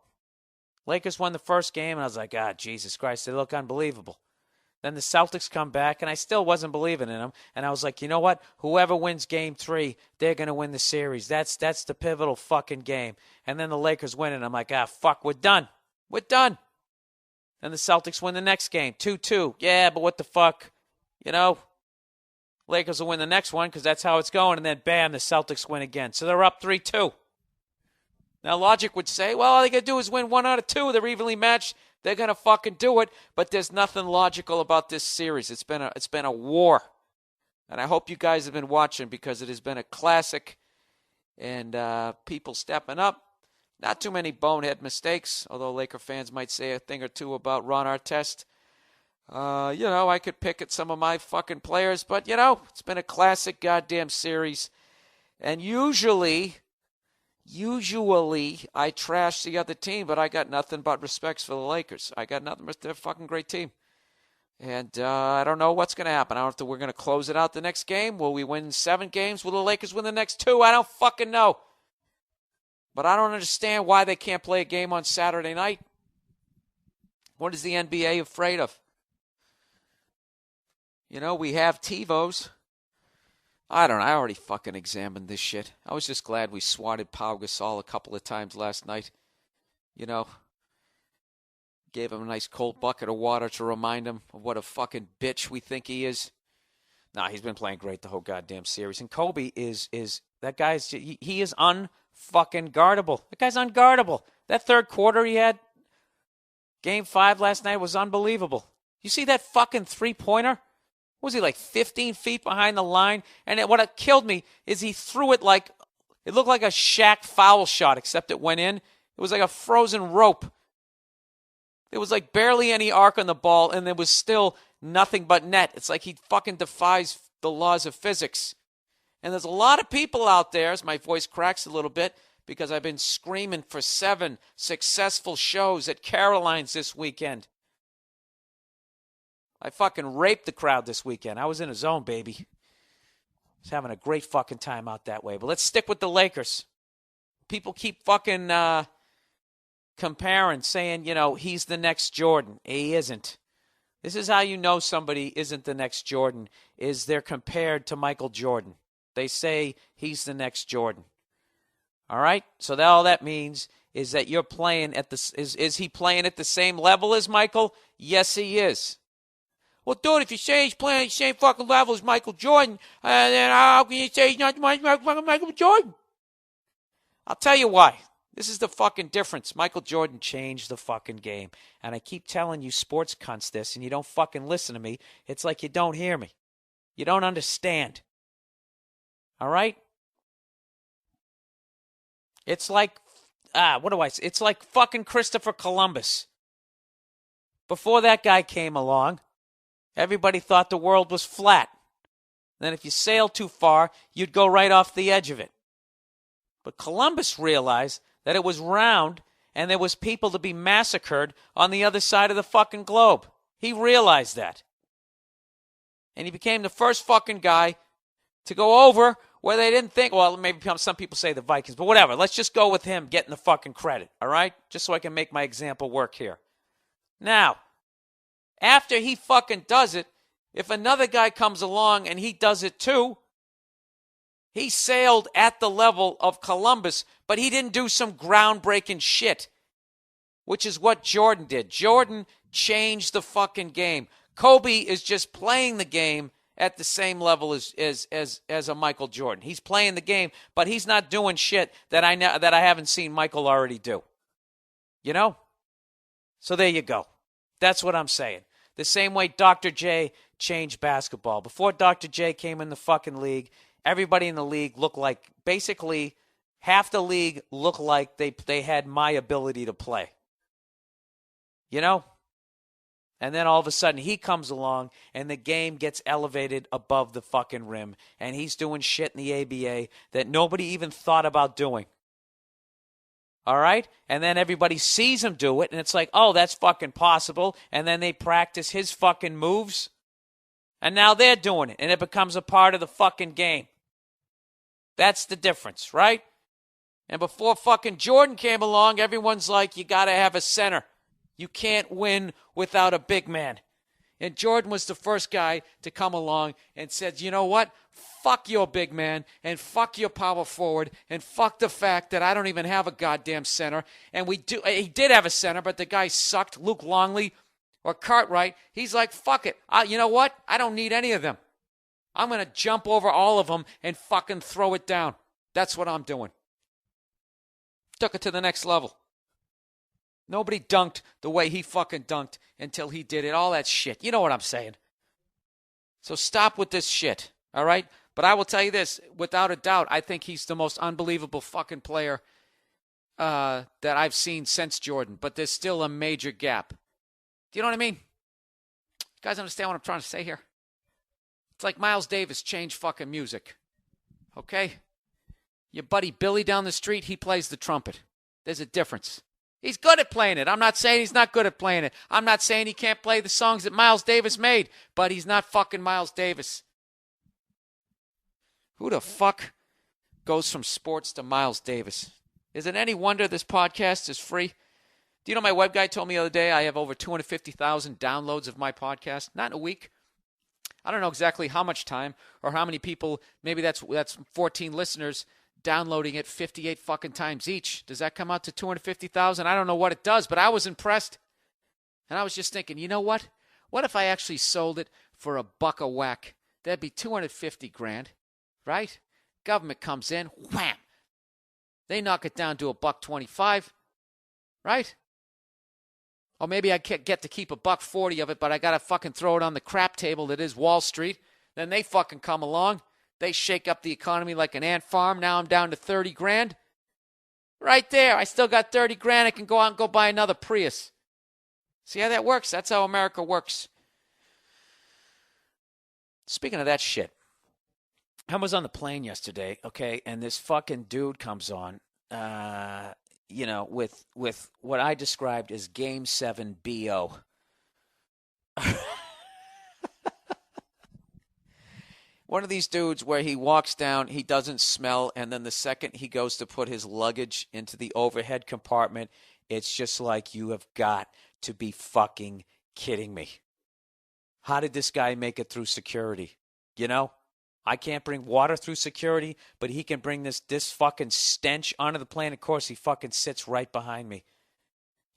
Lakers won the first game, and I was like, Jesus Christ, they look unbelievable. Then the Celtics come back, and I still wasn't believing in them. And I was like, you know what? Whoever wins Game 3, they're going to win the series. That's the pivotal fucking game. And then the Lakers win, and I'm like, fuck, we're done. We're done. And the Celtics win the next game, 2-2. Yeah, but what the fuck? You know? Lakers will win the next one because that's how it's going. And then, bam, the Celtics win again. So they're up 3-2. Now, logic would say, well, all they got to do is win 1 out of 2. They're evenly matched. They're going to fucking do it. But there's nothing logical about this series. It's been a war. And I hope you guys have been watching because it has been a classic. And people stepping up. Not too many bonehead mistakes, although Laker fans might say a thing or two about Ron Artest. I could pick at some of my fucking players, but, it's been a classic goddamn series. And usually I trash the other team, but I got nothing but respects for the Lakers. I got nothing but they're a fucking great team. And I don't know what's going to happen. I don't know if we're going to close it out the next game. Will we win 7 games? Will the Lakers win the next 2? I don't fucking know. But I don't understand why they can't play a game on Saturday night. What is the NBA afraid of? We have TiVos. I don't know. I already fucking examined this shit. I was just glad we swatted Pau Gasol a couple of times last night. Gave him a nice cold bucket of water to remind him of what a fucking bitch we think he is. Nah, he's been playing great the whole goddamn series. And Kobe is that guy's, he is unfucking guardable. That guy's unguardable. That third quarter he had, Game 5 last night, was unbelievable. You see that fucking three-pointer? Was he like 15 feet behind the line? And what killed me is he threw it like, it looked like a Shaq foul shot, except it went in. It was like a frozen rope. There was like barely any arc on the ball, and there was still nothing but net. It's like he fucking defies the laws of physics. And there's a lot of people out there, as my voice cracks a little bit, because I've been screaming for 7 successful shows at Caroline's this weekend. I fucking raped the crowd this weekend. I was in a zone, baby. I was having a great fucking time out that way. But let's stick with the Lakers. People keep fucking comparing, saying, he's the next Jordan. He isn't. This is how you know somebody isn't the next Jordan, is they're compared to Michael Jordan. They say he's the next Jordan. All right? So all that means is that you're playing at is he playing at the same level as Michael? Yes, he is. Well, dude, if you say he's playing at the same fucking level as Michael Jordan, then how can you say he's not Michael Jordan? I'll tell you why. This is the fucking difference. Michael Jordan changed the fucking game. And I keep telling you sports cunts this, and you don't fucking listen to me. It's like you don't hear me. You don't understand. All right? It's like, it's like fucking Christopher Columbus. Before that guy came along, everybody thought the world was flat. Then if you sailed too far, you'd go right off the edge of it. But Columbus realized that it was round and there was people to be massacred on the other side of the fucking globe. He realized that. And he became the first fucking guy to go over where they didn't think, well, maybe some people say the Vikings, but whatever. Let's just go with him getting the fucking credit, all right? Just so I can make my example work here. Now, after he fucking does it, if another guy comes along and he does it too, he sailed at the level of Columbus, but he didn't do some groundbreaking shit, which is what Jordan did. Jordan changed the fucking game. Kobe is just playing the game at the same level as a Michael Jordan. He's playing the game, but he's not doing shit that I haven't seen Michael already do. You know? So there you go. That's what I'm saying. The same way Dr. J changed basketball. Before Dr. J came in the fucking league, everybody in the league looked like, basically, half the league looked like they had my ability to play. You know? And then all of a sudden he comes along and the game gets elevated above the fucking rim. And he's doing shit in the ABA that nobody even thought about doing. All right? And then everybody sees him do it, and it's like, oh, that's fucking possible. And then they practice his fucking moves. And now they're doing it, and it becomes a part of the fucking game. That's the difference, right? And before fucking Jordan came along, everyone's like, you got to have a center. You can't win without a big man. And Jordan was the first guy to come along and said, you know what? Fuck your big man and fuck your power forward and fuck the fact that I don't even have a goddamn center. And he did have a center, but the guy sucked. Luke Longley or Cartwright. He's like, fuck it. You know what? I don't need any of them. I'm going to jump over all of them and fucking throw it down. That's what I'm doing. Took it to the next level. Nobody dunked the way he fucking dunked until he did it. All that shit. You know what I'm saying. So stop with this shit. All right? But I will tell you this. Without a doubt, I think he's the most unbelievable fucking player that I've seen since Jordan. But there's still a major gap. Do you know what I mean? You guys understand what I'm trying to say here? It's like Miles Davis changed fucking music. Okay? Your buddy Billy down the street, he plays the trumpet. There's a difference. He's good at playing it. I'm not saying he's not good at playing it. I'm not saying he can't play the songs that Miles Davis made, but he's not fucking Miles Davis. Who the fuck goes from sports to Miles Davis? Is it any wonder this podcast is free? Do you know my web guy told me the other day I have over 250,000 downloads of my podcast? Not in a week. I don't know exactly how much time or how many people. Maybe that's 14 listeners downloading it 58 fucking times each. Does that come out to 250,000? I don't know what it does, but I was impressed. And I was just thinking, you know what? What if I actually sold it for $1 a whack? That'd be 250 grand, right? Government comes in, wham. They knock it down to $1.25, right? Or maybe I get to keep $1.40 of it, but I got to fucking throw it on the crap table that is Wall Street. Then they fucking come along. They shake up the economy like an ant farm. Now I'm down to 30 grand. Right there. I still got 30 grand. I can go out and go buy another Prius. See how that works? That's how America works. Speaking of that shit, I was on the plane yesterday, okay, and this fucking dude comes on, with what I described as Game 7 BO. One of these dudes where he walks down, he doesn't smell, and then the second he goes to put his luggage into the overhead compartment, it's just like, you have got to be fucking kidding me. How did this guy make it through security? You know? I can't bring water through security, but he can bring this fucking stench onto the plane. Of course, he fucking sits right behind me.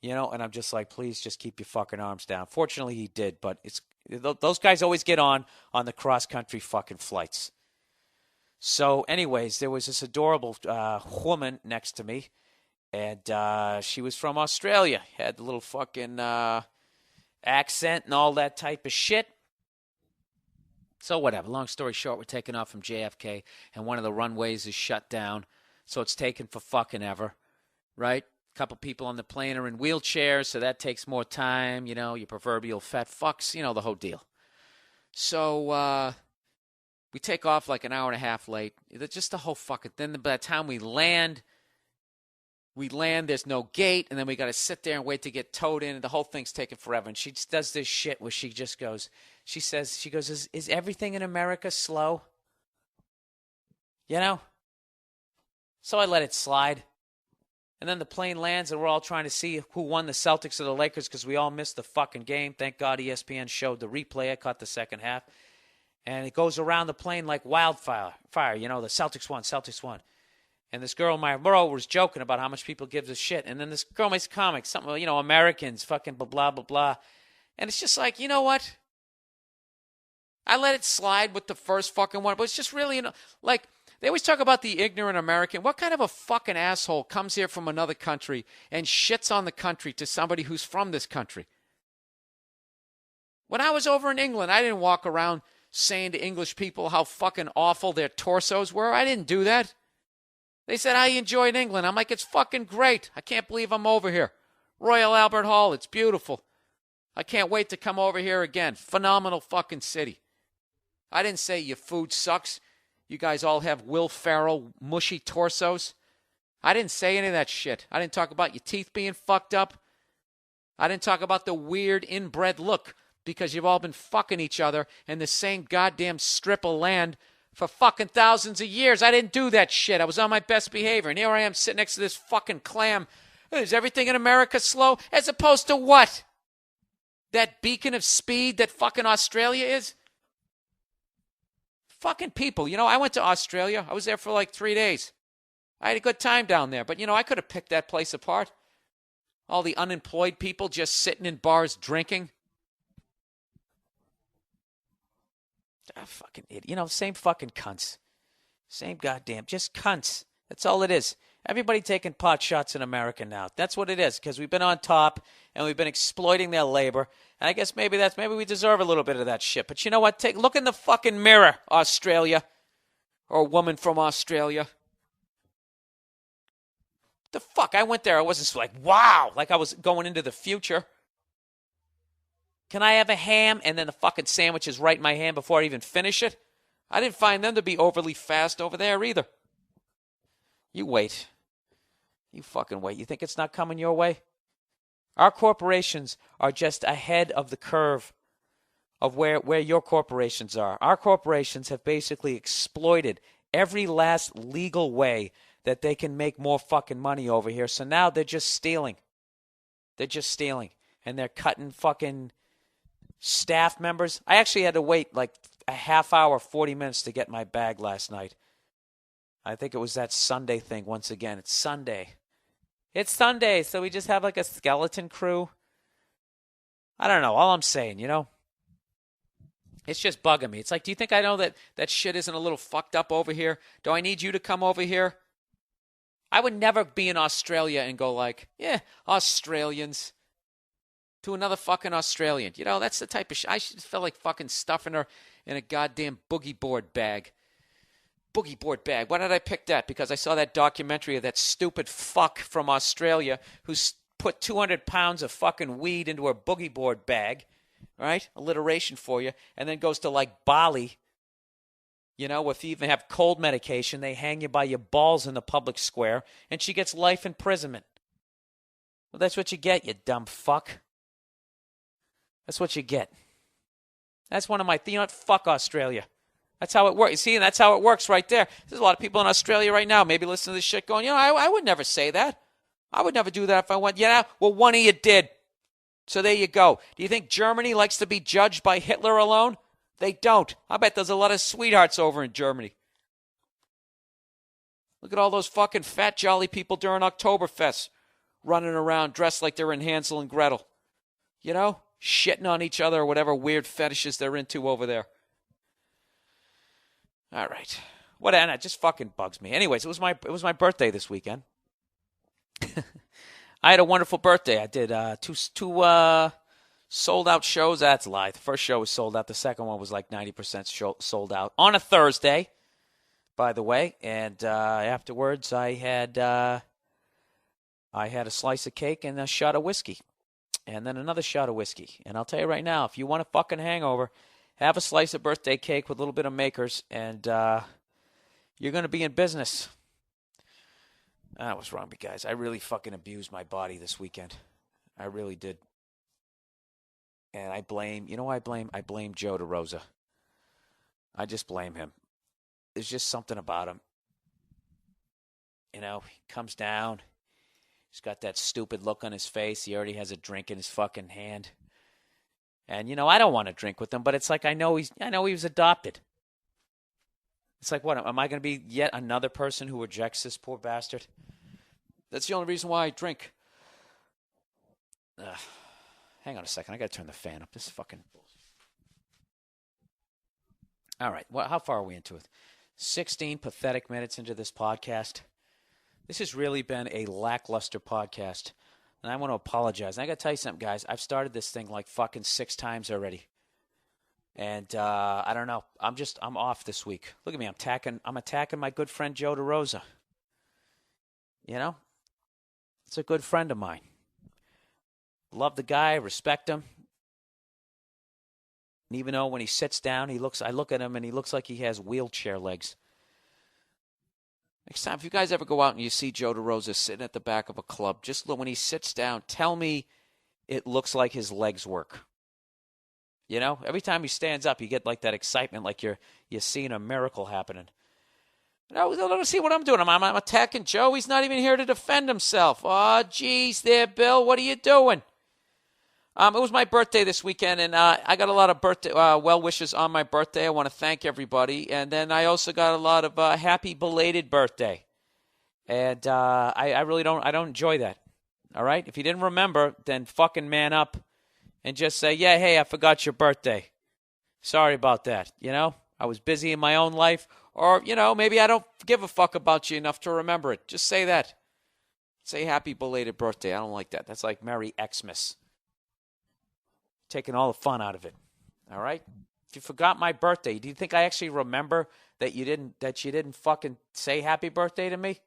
You know, and I'm just like, please just keep your fucking arms down. Fortunately, he did, but those guys always get on the cross-country fucking flights. So anyways, there was this adorable woman next to me, and she was from Australia. Had the little fucking accent and all that type of shit. So whatever, long story short, we're taking off from JFK, and one of the runways is shut down, so it's taken for fucking ever, right? A couple people on the plane are in wheelchairs, so that takes more time, you know, your proverbial fat fucks, you know, the whole deal. So we take off like an hour and a half late. Just the whole fucking thing. Then by the time we land, there's no gate, and then we got to sit there and wait to get towed in, and the whole thing's taking forever. And she does this shit where she just goes, is everything in America slow? You know? So I let it slide. And then the plane lands, and we're all trying to see who won, the Celtics or the Lakers, because we all missed the fucking game. Thank God ESPN showed the replay. I caught the second half. And it goes around the plane like wildfire. You know, the Celtics won. And this girl in my row was joking about how much people give this shit. And then this girl makes a comic, something, you know, Americans, fucking blah, blah, blah, blah. And it's just like, you know what? I let it slide with the first fucking one. But it's just really, you know, like, they always talk about the ignorant American. What kind of a fucking asshole comes here from another country and shits on the country to somebody who's from this country? When I was over in England, I didn't walk around saying to English people how fucking awful their torsos were. I didn't do that. They said, how you enjoyed England? I'm like, it's fucking great. I can't believe I'm over here. Royal Albert Hall, it's beautiful. I can't wait to come over here again. Phenomenal fucking city. I didn't say your food sucks. You guys all have Will Ferrell mushy torsos. I didn't say any of that shit. I didn't talk about your teeth being fucked up. I didn't talk about the weird inbred look because you've all been fucking each other in the same goddamn strip of land for fucking thousands of years. I didn't do that shit. I was on my best behavior. And here I am sitting next to this fucking clam. Is everything in America slow? As opposed to what? That beacon of speed that fucking Australia is? Fucking people. You know, I went to Australia. I was there for like 3 days. I had a good time down there. But, you know, I could have picked that place apart. All the unemployed people just sitting in bars drinking. Fucking idiot. You know, same fucking cunts. Same goddamn, just cunts. That's all it is. Everybody taking pot shots in America now. That's what it is, because we've been on top and we've been exploiting their labor. And I guess maybe we deserve a little bit of that shit. But you know what? Look in the fucking mirror, Australia. Or woman from Australia. The fuck? I went there. I wasn't like, wow, like I was going into the future. Can I have a ham? And then the fucking sandwich is right in my hand before I even finish it. I didn't find them to be overly fast over there either. You wait. You fucking wait. You think it's not coming your way? Our corporations are just ahead of the curve of where your corporations are. Our corporations have basically exploited every last legal way that they can make more fucking money over here. So now they're just stealing. They're just stealing. And they're cutting fucking staff members. I actually had to wait like a half hour, 40 minutes to get my bag last night. I think it was that Sunday thing once again. It's Sunday. It's Sunday, so we just have like a skeleton crew. I don't know. All I'm saying, you know, it's just bugging me. It's like, do you think I know that shit isn't a little fucked up over here? Do I need you to come over here? I would never be in Australia and go like, yeah, Australians. To another fucking Australian. You know, that's the type of shit. I just felt like fucking stuffing her in a goddamn boogie board bag. Boogie board bag. Why did I pick that? Because I saw that documentary of that stupid fuck from Australia who's put 200 pounds of fucking weed into her boogie board bag, right? Alliteration for you. And then goes to like Bali. You know, if you even have cold medication, they hang you by your balls in the public square. And she gets life imprisonment. Well, that's what you get, you dumb fuck. That's what you get. That's one of my, you know what, fuck Australia. That's how it works. You see, and that's how it works right there. There's a lot of people in Australia right now maybe listening to this shit going, you know, I would never say that. I would never do that if I went, yeah, well, one of you did. So there you go. Do you think Germany likes to be judged by Hitler alone? They don't. I bet there's a lot of sweethearts over in Germany. Look at all those fucking fat, jolly people during Oktoberfest running around dressed like they're in Hansel and Gretel. You know? Shitting on each other or whatever weird fetishes they're into over there. All right. What? And it just fucking bugs me. Anyways, it was my birthday this weekend. I had a wonderful birthday. I did two sold out shows. That's a lie. The first show was sold out. The second one was like 90% sold out on a Thursday, by the way. And afterwards, I had a slice of cake and a shot of whiskey. And then another shot of whiskey. And I'll tell you right now, if you want a fucking hangover, have a slice of birthday cake with a little bit of Makers, and you're going to be in business. That was wrong, guys. I really fucking abused my body this weekend. I really did. And I blame, you know who I blame? I blame Joe DeRosa. I just blame him. There's just something about him. You know, he comes down. He's got that stupid look on his face. He already has a drink in his fucking hand. And, you know, I don't want to drink with him, but it's like I know he was adopted. It's like, what, am I going to be yet another person who rejects this poor bastard? That's the only reason why I drink. Hang on a second. I got to turn the fan up. This is fucking bullshit. All right. Well, how far are we into it? 16 pathetic minutes into this podcast. This has really been a lackluster podcast, and I want to apologize. And I got to tell you something, guys. I've started this thing like fucking 6 times already, and I don't know. I'm off this week. Look at me. I'm attacking my good friend Joe DeRosa. You know, it's a good friend of mine. Love the guy, respect him. And even though when he sits down, I look at him and he looks like he has wheelchair legs. Next time, if you guys ever go out and you see Joe DeRosa sitting at the back of a club, just look, when he sits down, tell me it looks like his legs work. You know, every time he stands up, you get like that excitement, like you're seeing a miracle happening. No, let me see what I'm doing. I'm attacking Joe. He's not even here to defend himself. Oh, geez, there, Bill. What are you doing? It was my birthday this weekend, and I got a lot of birthday well wishes on my birthday. I want to thank everybody, and then I also got a lot of happy belated birthday, and I really don't enjoy that. All right, if you didn't remember, then fucking man up, and just say, yeah, hey, I forgot your birthday. Sorry about that. You know, I was busy in my own life, or you know, maybe I don't give a fuck about you enough to remember it. Just say that. Say happy belated birthday. I don't like that. That's like Merry Xmas. Taking all the fun out of it. All right? If you forgot my birthday, do you think I actually remember that you didn't fucking say happy birthday to me?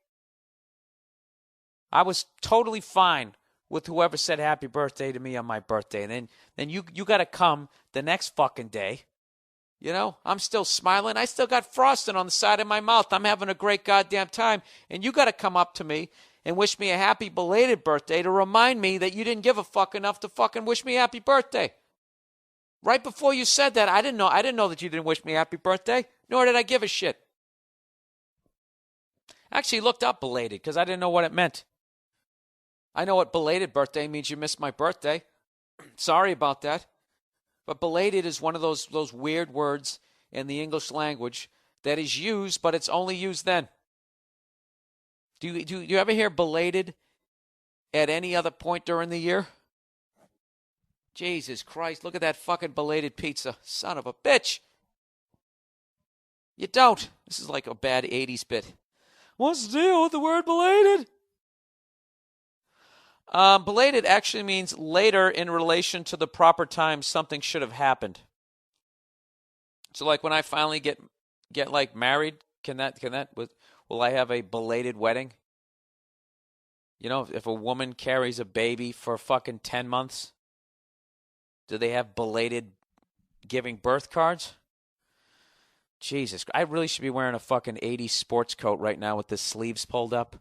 I was totally fine with whoever said happy birthday to me on my birthday. And then you got to come the next fucking day. You know, I'm still smiling. I still got frosting on the side of my mouth. I'm having a great goddamn time. And you got to come up to me and wish me a happy belated birthday to remind me that you didn't give a fuck enough to fucking wish me a happy birthday. Right before you said that, I didn't know that you didn't wish me a happy birthday, nor did I give a shit. I actually looked up belated because I didn't know what it meant. I know what belated birthday means. You missed my birthday. Sorry about that. But belated is one of those weird words in the English language that is used, but it's only used then. Do you ever hear belated at any other point during the year? Jesus Christ, look at that fucking belated pizza. Son of a bitch. You don't. This is like a bad 80s bit. What's the deal with the word belated? Belated actually means later in relation to the proper time something should have happened. So like when I finally get like married, will I have a belated wedding? You know, if a woman carries a baby for fucking 10 months, do they have belated giving birth cards? Jesus, I really should be wearing a fucking 80s sports coat right now with the sleeves pulled up.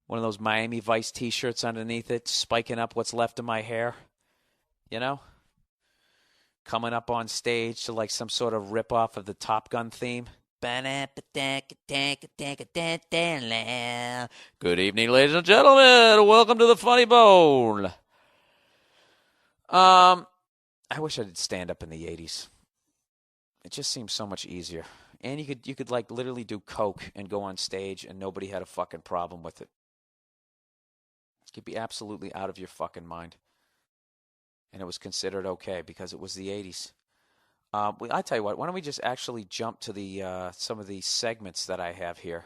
One of those Miami Vice t-shirts underneath it, spiking up what's left of my hair. You know? Coming up on stage to like some sort of rip-off of the Top Gun theme. Good evening, ladies and gentlemen. Welcome to the Funny Bone. I wish I did stand up in the 80s. It just seems so much easier. And you could like literally do coke and go on stage and nobody had a fucking problem with it. You could be absolutely out of your fucking mind. And it was considered okay because it was the 80s. I tell you what, why don't we just actually jump to the some of the segments that I have here.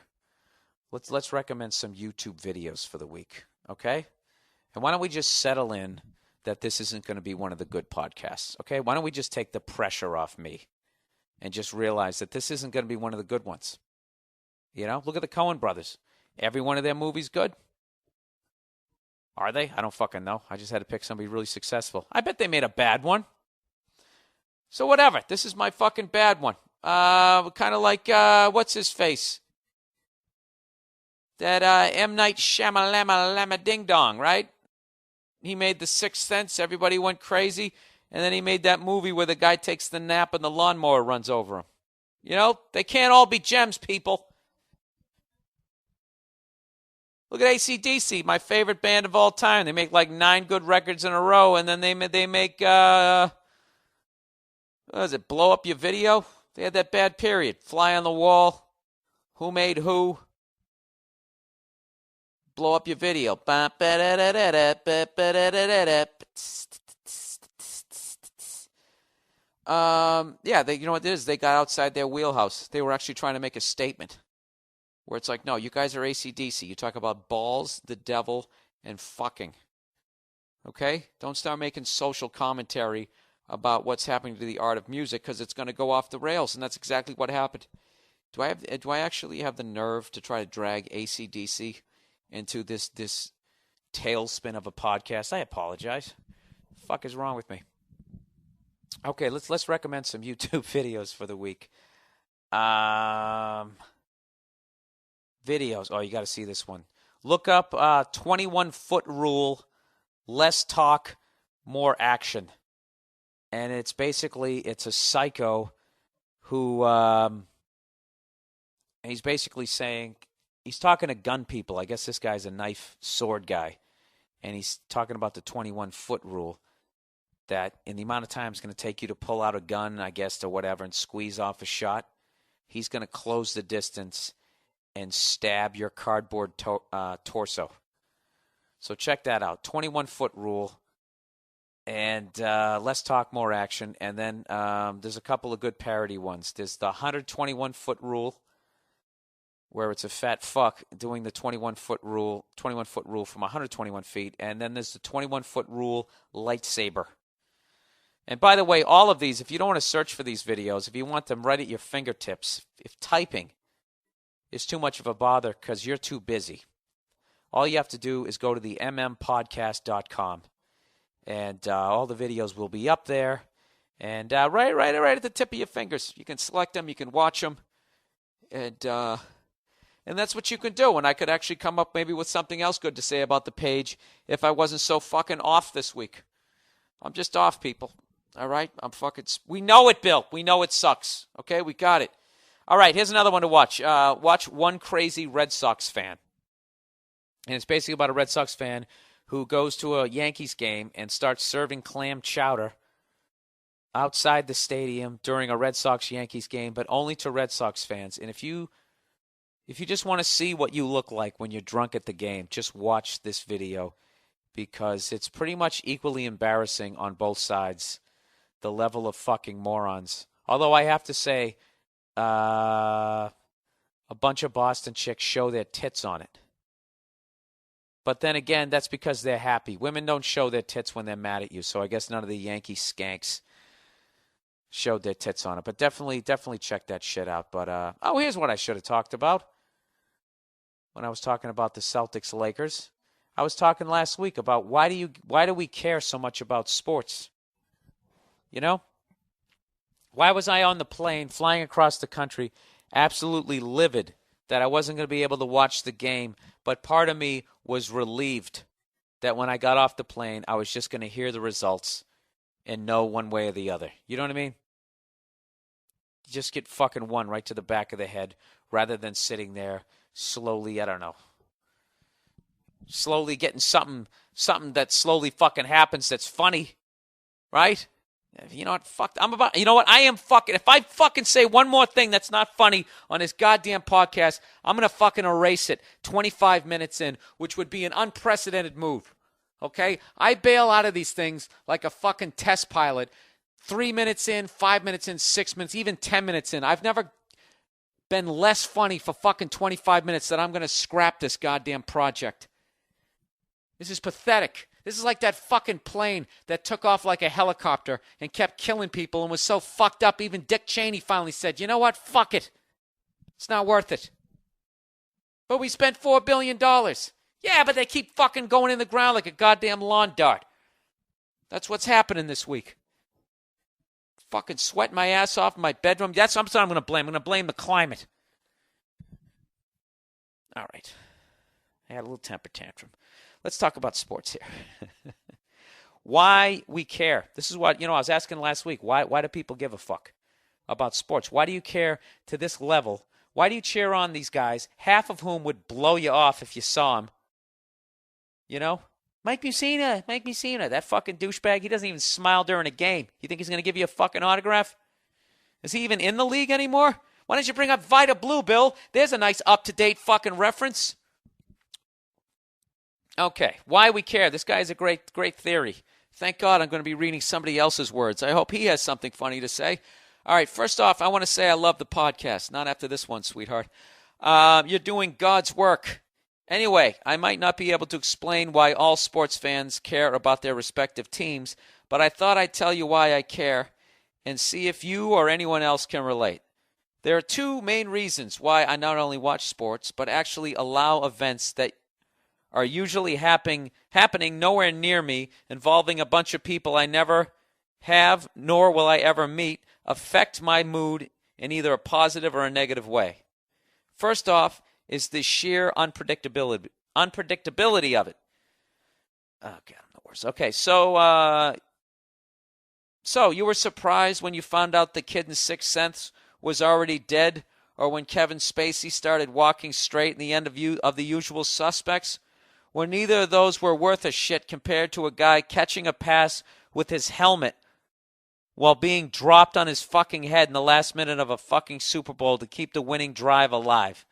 Let's recommend some YouTube videos for the week, okay? And why don't we just settle in that this isn't going to be one of the good podcasts, okay? Why don't we just take the pressure off me and just realize that this isn't going to be one of the good ones? You know, look at the Coen brothers. Every one of their movies good? Are they? I don't fucking know. I just had to pick somebody really successful. I bet they made a bad one. So whatever. This is my fucking bad one. Kind of like, what's his face? That M. Night Shyamalama Ding Dong, right? He made The Sixth Sense. Everybody went crazy. And then he made that movie where the guy takes the nap and the lawnmower runs over him. You know, they can't all be gems, people. Look at AC/DC, my favorite band of all time. They make like 9 good records in a row, and then they make what is it, Blow Up Your Video? They had that bad period. Fly on the Wall. Who Made Who? Blow Up Your Video. Yeah, you know what it is? They got outside their wheelhouse. They were actually trying to make a statement where it's like, no, you guys are AC/DC. You talk about balls, the devil, and fucking. Okay? Don't start making social commentary about what's happening to the art of music because it's going to go off the rails, and that's exactly what happened. Do I actually have the nerve to try to drag AC/DC into this tailspin of a podcast? I apologize. What the fuck is wrong with me? Okay, let's recommend some YouTube videos for the week. videos. Oh, you got to see this one. Look up 21-foot rule, less talk, more action. And it's a psycho who he's basically saying, he's talking to gun people. I guess this guy's a knife sword guy. And he's talking about the 21-foot rule, that in the amount of time it's going to take you to pull out a gun, I guess, or whatever, and squeeze off a shot, he's going to close the distance and stab your cardboard torso. So check that out. 21-foot rule. And less talk, more action. And then there's a couple of good parody ones. There's the 121-foot rule, where it's a fat fuck doing the 21-foot rule from 121 feet. And then there's the 21-foot rule lightsaber. And by the way, all of these, if you don't want to search for these videos, if you want them right at your fingertips, if typing is too much of a bother because you're too busy, all you have to do is go to the mmpodcast.com. And all the videos will be up there. And right at the tip of your fingers. You can select them. You can watch them. And that's what you can do. And I could actually come up maybe with something else good to say about the page if I wasn't so fucking off this week. I'm just off, people. All right? We know it, Bill. We know it sucks. Okay? We got it. All right, here's another one to watch. Watch One Crazy Red Sox Fan. And it's basically about a Red Sox fan who goes to a Yankees game and starts serving clam chowder outside the stadium during a Red Sox-Yankees game, but only to Red Sox fans. And if you just want to see what you look like when you're drunk at the game, just watch this video, because it's pretty much equally embarrassing on both sides, the level of fucking morons. Although I have to say, a bunch of Boston chicks show their tits on it. But then again, that's because they're happy. Women don't show their tits when they're mad at you, so I guess none of the Yankee skanks showed their tits on it. But definitely check that shit out. But here's what I should have talked about when I was talking about the Celtics-Lakers. I was talking last week about why do we care so much about sports? You know? Why was I on the plane flying across the country absolutely livid that I wasn't going to be able to watch the game, but part of me was relieved that when I got off the plane, I was just going to hear the results and know one way or the other. You know what I mean? You just get fucking one right to the back of the head rather than sitting there slowly, I don't know, slowly getting something that slowly fucking happens that's funny, right? You know what? Fuck. You know what? I am fucking. If I fucking say one more thing that's not funny on this goddamn podcast, I'm going to fucking erase it 25 minutes in, which would be an unprecedented move. Okay? I bail out of these things like a fucking test pilot. 3 minutes in, 5 minutes in, 6 minutes, even 10 minutes in. I've never been less funny for fucking 25 minutes that I'm going to scrap this goddamn project. This is pathetic. This is like that fucking plane that took off like a helicopter and kept killing people and was so fucked up even Dick Cheney finally said, you know what, fuck it. It's not worth it. But we spent $4 billion. Yeah, but they keep fucking going in the ground like a goddamn lawn dart. That's what's happening this week. Fucking sweating my ass off in my bedroom. That's what I'm going to blame. I'm going to blame the climate. All right. I had a little temper tantrum. Let's talk about sports here. Why we care. This is what, I was asking last week. Why do people give a fuck about sports? Why do you care to this level? Why do you cheer on these guys, half of whom would blow you off if you saw them? You know? Mike Mussina, that fucking douchebag, he doesn't even smile during a game. You think he's going to give you a fucking autograph? Is he even in the league anymore? Why don't you bring up Vita Blue, Bill? There's a nice up-to-date fucking reference. Okay, why we care. This guy has a great theory. Thank God I'm going to be reading somebody else's words. I hope he has something funny to say. All right, first off, I want to say I love the podcast. Not after this one, sweetheart. You're doing God's work. Anyway, I might not be able to explain why all sports fans care about their respective teams, but I thought I'd tell you why I care and see if you or anyone else can relate. There are two main reasons why I not only watch sports, but actually allow events that are usually happening nowhere near me, involving a bunch of people I never have, nor will I ever meet, affect my mood in either a positive or a negative way. First off, is the sheer unpredictability of it. Oh, God, I'm the worst. Okay, so you were surprised when you found out the kid in Sixth Sense was already dead, or when Kevin Spacey started walking straight in the end of The Usual Suspects? Well, neither of those were worth a shit compared to a guy catching a pass with his helmet while being dropped on his fucking head in the last minute of a fucking Super Bowl to keep the winning drive alive.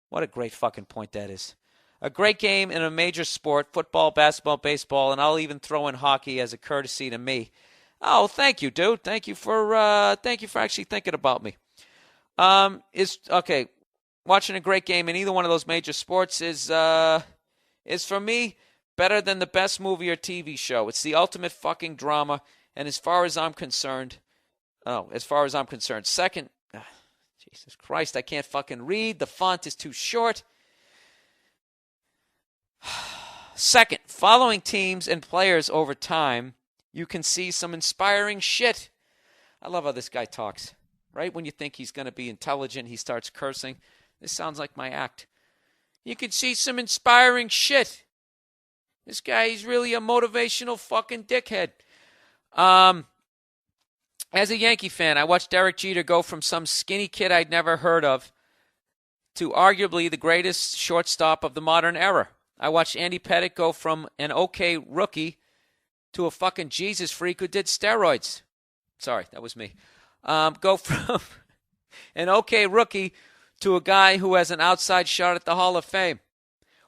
What a great fucking point that is. A great game in a major sport, football, basketball, baseball, and I'll even throw in hockey as a courtesy to me. Oh, thank you, dude. Thank you for actually thinking about me. Watching a great game in either one of those major sports is for me better than the best movie or TV show. It's the ultimate fucking drama, and as far as I'm concerned, second, Jesus Christ, I can't fucking read. The font is too short. Second, following teams and players over time, you can see some inspiring shit. I love how this guy talks. Right when you think he's going to be intelligent, he starts cursing. This sounds like my act. You can see some inspiring shit. This guy, he's really a motivational fucking dickhead. As a Yankee fan, I watched Derek Jeter go from some skinny kid I'd never heard of to arguably the greatest shortstop of the modern era. I watched Andy Pettitte go from an okay rookie to a fucking Jesus freak who did steroids. Sorry, that was me. Go from an okay rookie to a guy who has an outside shot at the Hall of Fame.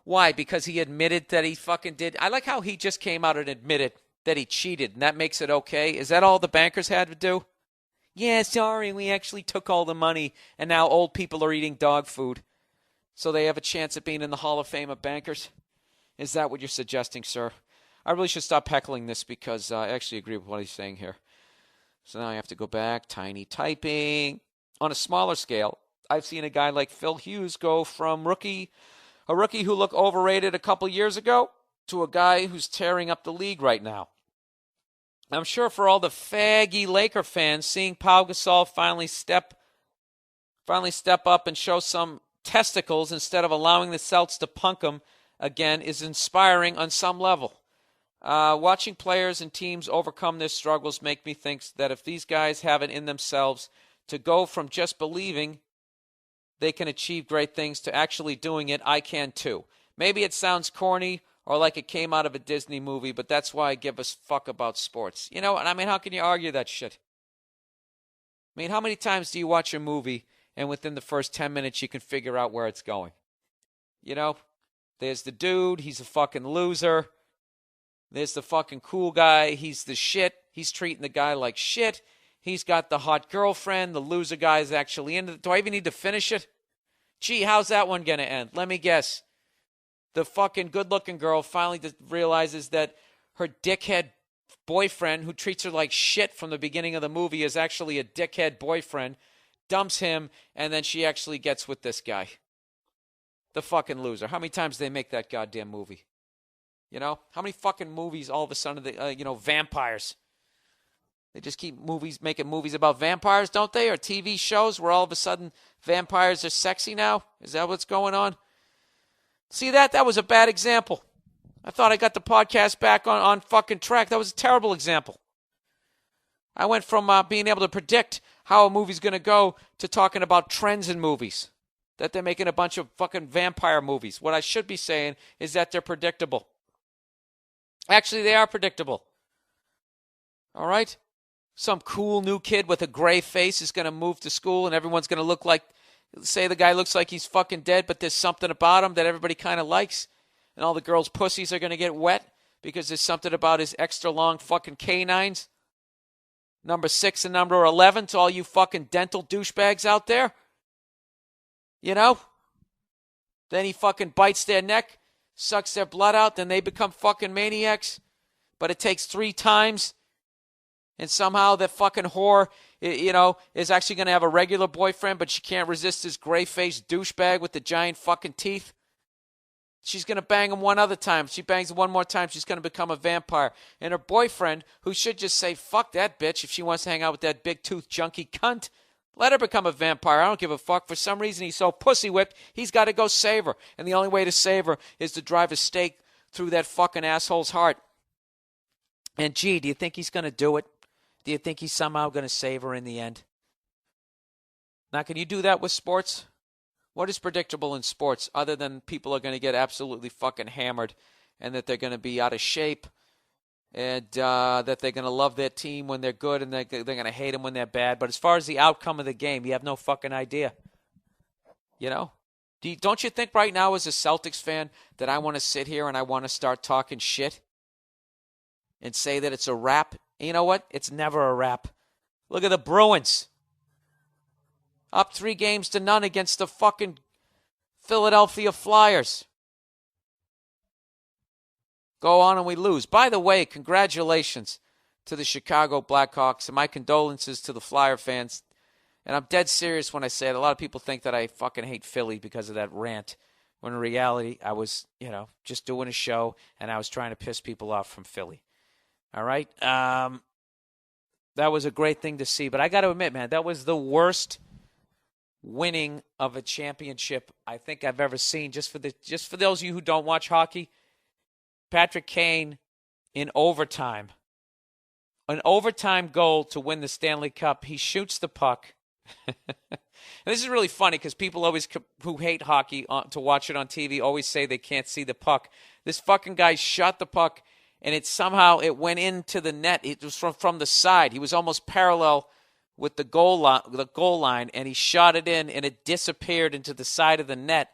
Why? Because he admitted that he fucking did. I like how he just came out and admitted that he cheated, and that makes it okay. Is that all the bankers had to do? Yeah, sorry, we actually took all the money, and now old people are eating dog food, so they have a chance at being in the Hall of Fame of bankers? Is that what you're suggesting, sir? I really should stop heckling this because I actually agree with what he's saying here. So now I have to go back, tiny typing. On a smaller scale, I've seen a guy like Phil Hughes go from a rookie who looked overrated a couple years ago to a guy who's tearing up the league right now. I'm sure for all the faggy Laker fans, seeing Pau Gasol finally step up and show some testicles instead of allowing the Celts to punk him again is inspiring on some level. Watching players and teams overcome their struggles make me think that if these guys have it in themselves to go from just believing they can achieve great things to actually doing it, I can too. Maybe it sounds corny or like it came out of a Disney movie, but that's why I give a fuck about sports. You know, and I mean, how can you argue that shit? I mean, how many times do you watch a movie and within the first 10 minutes you can figure out where it's going? You know, there's the dude, he's a fucking loser. There's the fucking cool guy. He's the shit. He's treating the guy like shit. He's got the hot girlfriend. The loser guy is actually into it. Do I even need to finish it? Gee, how's that one going to end? Let me guess. The fucking good-looking girl finally realizes that her dickhead boyfriend, who treats her like shit from the beginning of the movie, is actually a dickhead boyfriend, dumps him, and then she actually gets with this guy. The fucking loser. How many times did they make that goddamn movie? You know, how many fucking movies all of a sudden, vampires? They just keep making movies about vampires, don't they? Or TV shows where all of a sudden vampires are sexy now? Is that what's going on? See that? That was a bad example. I thought I got the podcast back on fucking track. That was a terrible example. I went from being able to predict how a movie's going to go to talking about trends in movies. That they're making a bunch of fucking vampire movies. What I should be saying is that they're predictable. Actually, they are predictable. All right? Some cool new kid with a gray face is going to move to school and everyone's going to say the guy looks like he's fucking dead, but there's something about him that everybody kind of likes. And all the girls' pussies are going to get wet because there's something about his extra long fucking canines. Number 6 and number 11 to all you fucking dental douchebags out there. You know? Then he fucking bites their neck, sucks their blood out, then they become fucking maniacs. But it takes 3 times. And somehow that fucking whore, is actually going to have a regular boyfriend, but she can't resist his gray-faced douchebag with the giant fucking teeth. She's going to bang him one other time. If she bangs him one more time, she's going to become a vampire. And her boyfriend, who should just say, fuck that bitch, if she wants to hang out with that big-tooth junkie cunt, Let her become a vampire. I don't give a fuck. For some reason, he's so pussy-whipped, he's got to go save her. And the only way to save her is to drive a stake through that fucking asshole's heart. And, gee, do you think he's going to do it? Do you think he's somehow going to save her in the end? Now, can you do that with sports? What is predictable in sports other than people are going to get absolutely fucking hammered and that they're going to be out of shape and that they're going to love their team when they're good and they're going to hate them when they're bad? But as far as the outcome of the game, you have no fucking idea. You know? Don't you think right now as a Celtics fan that I want to sit here and I want to start talking shit and say that it's a wrap? And you know what? It's never a wrap. Look at the Bruins. Up 3-0 against the fucking Philadelphia Flyers. Go on and we lose. By the way, congratulations to the Chicago Blackhawks and my condolences to the Flyer fans. And I'm dead serious when I say it. A lot of people think that I fucking hate Philly because of that rant. When in reality, I was, just doing a show and I was trying to piss people off from Philly. All right? That was a great thing to see. But I got to admit, man, that was the worst winning of a championship I think I've ever seen. Just for those of you who don't watch hockey, Patrick Kane in overtime. An overtime goal to win the Stanley Cup. He shoots the puck. And this is really funny because people always who hate hockey to watch it on TV always say they can't see the puck. This fucking guy shot the puck and it went into the net. It was from the side. He was almost parallel with the goal line, and he shot it in, and it disappeared into the side of the net,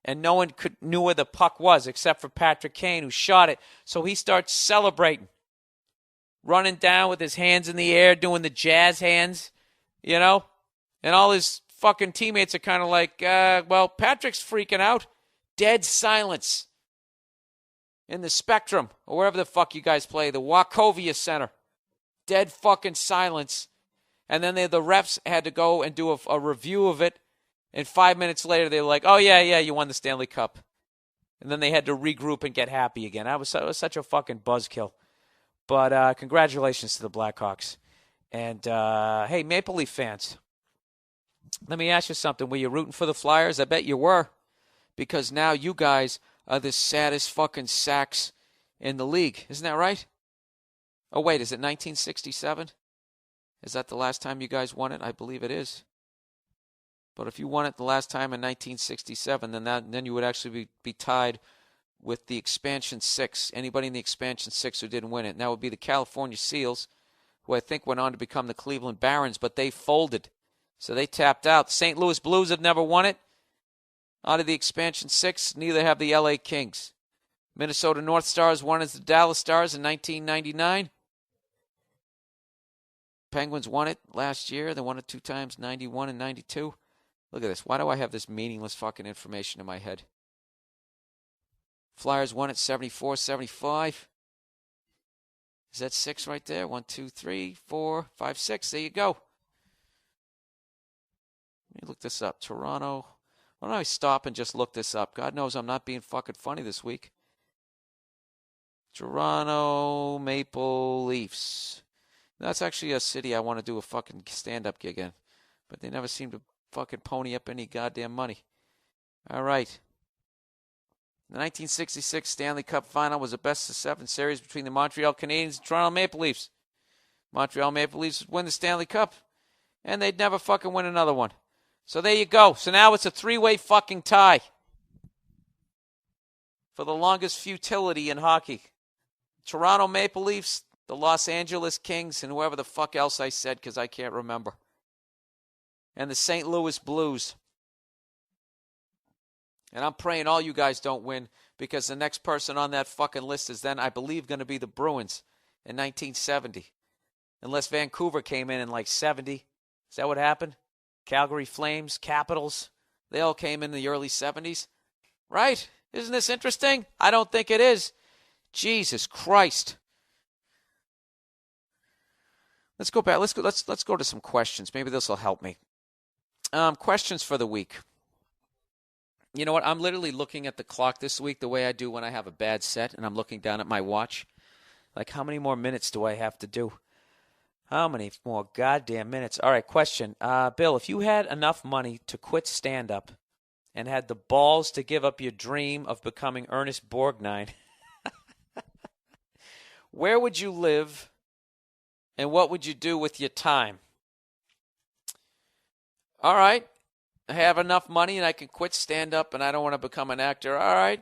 and no one knew where the puck was except for Patrick Kane, who shot it. So he starts celebrating, running down with his hands in the air, doing the jazz hands, and all his fucking teammates are kind of like, well, Patrick's freaking out. Dead silence in the Spectrum, or wherever the fuck you guys play, the Wachovia Center. Dead fucking silence. And then the refs had to go and do a review of it. And 5 minutes later, they were like, oh, yeah, you won the Stanley Cup. And then they had to regroup and get happy again. It was such a fucking buzzkill. But congratulations to the Blackhawks. And, hey, Maple Leaf fans, let me ask you something. Were you rooting for the Flyers? I bet you were. Because now you guys are the saddest fucking sacks in the league. Isn't that right? Oh, wait, is it 1967? Is that the last time you guys won it? I believe it is. But if you won it the last time in 1967, then you would actually be tied with the Expansion 6. Anybody in the Expansion 6 who didn't win it. And that would be the California Seals, who I think went on to become the Cleveland Barons, but they folded. So they tapped out. St. Louis Blues have never won it. Out of the Expansion 6, neither have the LA Kings. Minnesota North Stars won as the Dallas Stars in 1999. Penguins won it last year. They won it 2 times, 91 and 92. Look at this. Why do I have this meaningless fucking information in my head? Flyers won it 74, 75. Is that 6 right there? 1, 2, 3, 4, 5, 6. There you go. Let me look this up. Toronto. Why don't I stop and just look this up? God knows I'm not being fucking funny this week. Toronto Maple Leafs. That's actually a city I want to do a fucking stand-up gig in. But they never seem to fucking pony up any goddamn money. All right. The 1966 Stanley Cup Final was a best-of-7 series between the Montreal Canadiens and Toronto Maple Leafs. Montreal Maple Leafs would win the Stanley Cup, and they'd never fucking win another one. So there you go. So now it's a 3-way fucking tie for the longest futility in hockey. Toronto Maple Leafs, the Los Angeles Kings, and whoever the fuck else I said because I can't remember. And the St. Louis Blues. And I'm praying all you guys don't win because the next person on that fucking list is then, I believe, going to be the Bruins in 1970. Unless Vancouver came in like 70. Is that what happened? Calgary Flames, Capitals, they all came in the early 70s. Right? Isn't this interesting? I don't think it is. Jesus Christ. Let's go back. Let's go to some questions. Maybe this will help me. Questions for the week. You know what? I'm literally looking at the clock this week the way I do when I have a bad set, and I'm looking down at my watch. Like, how many more minutes do I have to do? How many more goddamn minutes? All right, question. Bill, if you had enough money to quit stand-up and had the balls to give up your dream of becoming Ernest Borgnine, where would you live and what would you do with your time? All right. I have enough money and I can quit stand-up and I don't want to become an actor. All right.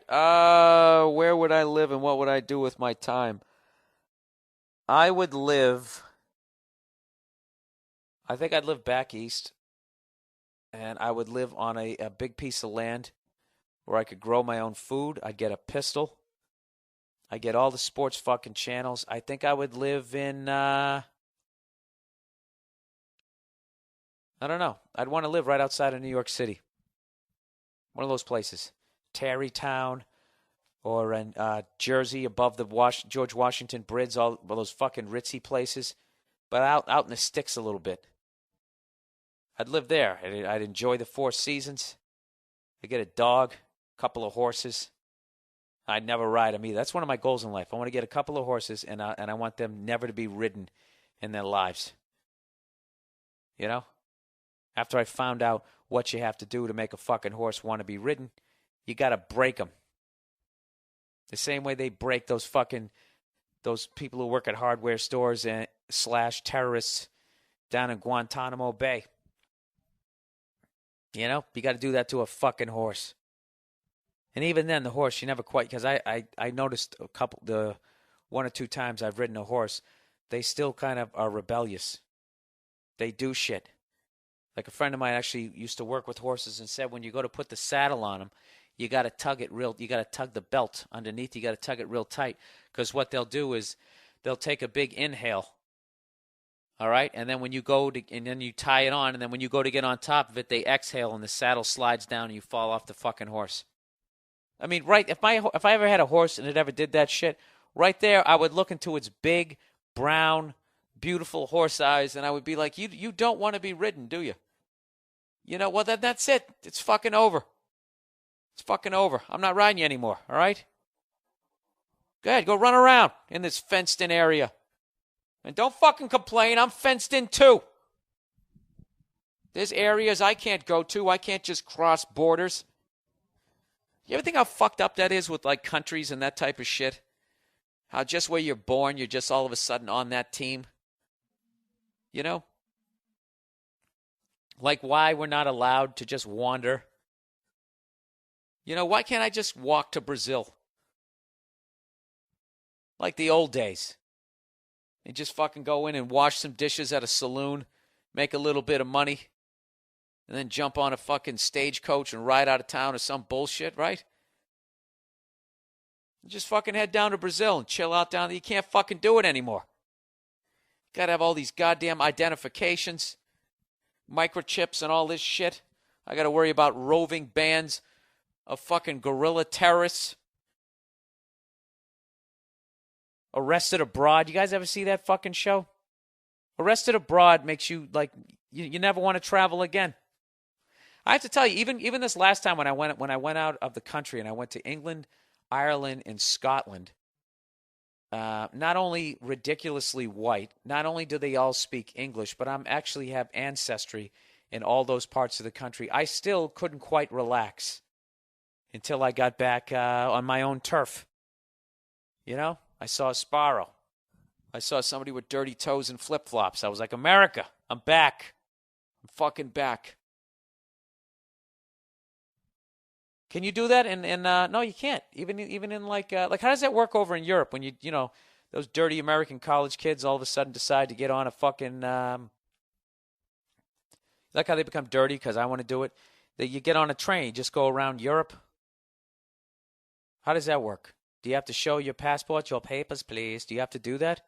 Where would I live and what would I do with my time? I think I'd live back east, and I would live on a big piece of land where I could grow my own food. I'd get a pistol. I'd get all the sports fucking channels. I think I would live in, I don't know. I'd want to live right outside of New York City. One of those places. Tarrytown or in Jersey above the George Washington Bridge, all those fucking ritzy places. But out in the sticks a little bit. I'd live there. I'd enjoy the 4 seasons. I'd get a dog, a couple of horses. I'd never ride them either. That's one of my goals in life. I want to get a couple of horses, and I want them never to be ridden in their lives. You know? After I found out what you have to do to make a fucking horse want to be ridden, you got to break them. The same way they break those people who work at hardware stores and / terrorists down in Guantanamo Bay. You know, you got to do that to a fucking horse. And even then, the horse, you never quite, because I noticed the 1 or 2 times I've ridden a horse, they still kind of are rebellious. They do shit. Like a friend of mine actually used to work with horses and said when you go to put the saddle on them, you got to tug the belt underneath, you got to tug it real tight, because what they'll do is they'll take a big inhale. All right, and then when you and then you tie it on, and then when you go to get on top of it, they exhale, and the saddle slides down, and you fall off the fucking horse. I mean, right? If I ever had a horse and it ever did that shit, right there, I would look into its big, brown, beautiful horse eyes, and I would be like, "You don't want to be ridden, do you? You know, well that's it. It's fucking over. It's fucking over. I'm not riding you anymore. All right? Go ahead, go run around in this fenced-in area." And don't fucking complain. I'm fenced in too. There's areas I can't go to. I can't just cross borders. You ever think how fucked up that is with like countries and that type of shit? How just where you're born, you're just all of a sudden on that team? You know? Like why we're not allowed to just wander. You know, why can't I just walk to Brazil? Like the old days. And just fucking go in and wash some dishes at a saloon, make a little bit of money, and then jump on a fucking stagecoach and ride out of town or some bullshit, right? Just fucking head down to Brazil and chill out down there. You can't fucking do it anymore. Got to have all these goddamn identifications, microchips and all this shit. I got to worry about roving bands of fucking guerrilla terrorists. Arrested Abroad. You guys ever see that fucking show? Arrested Abroad makes you like you never want to travel again. I have to tell you, even this last time when I went out of the country and I went to England, Ireland, and Scotland. Not only ridiculously white, not only do they all speak English, but I'm actually have ancestry in all those parts of the country. I still couldn't quite relax until I got back on my own turf. You know? I saw a sparrow. I saw somebody with dirty toes and flip-flops. I was like, America, I'm back. I'm fucking back. Can you do that? No, you can't. Even in like how does that work over in Europe when you know those dirty American college kids all of a sudden decide to get on a fucking like how they become dirty because I want to do it. That you get on a train, you just go around Europe. How does that work? Do you have to show your passport, your papers, please? Do you have to do that?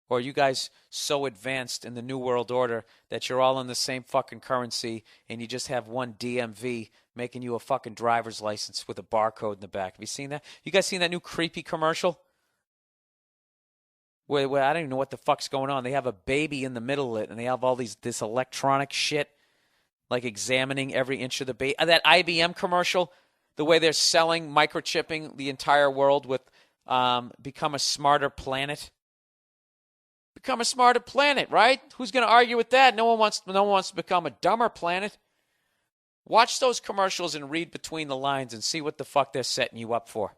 Or are you guys so advanced in the New World Order that you're all in the same fucking currency and you just have one DMV making you a fucking driver's license with a barcode in the back? Have you seen that? You guys seen that new creepy commercial? Where I don't even know what the fuck's going on. They have a baby in the middle of it and they have all this electronic shit like examining every inch of the baby. That IBM commercial. The way they're selling microchipping the entire world with become a smarter planet. Become a smarter planet, right? Who's going to argue with that? No one wants to become a dumber planet. Watch those commercials and read between the lines and see what the fuck they're setting you up for.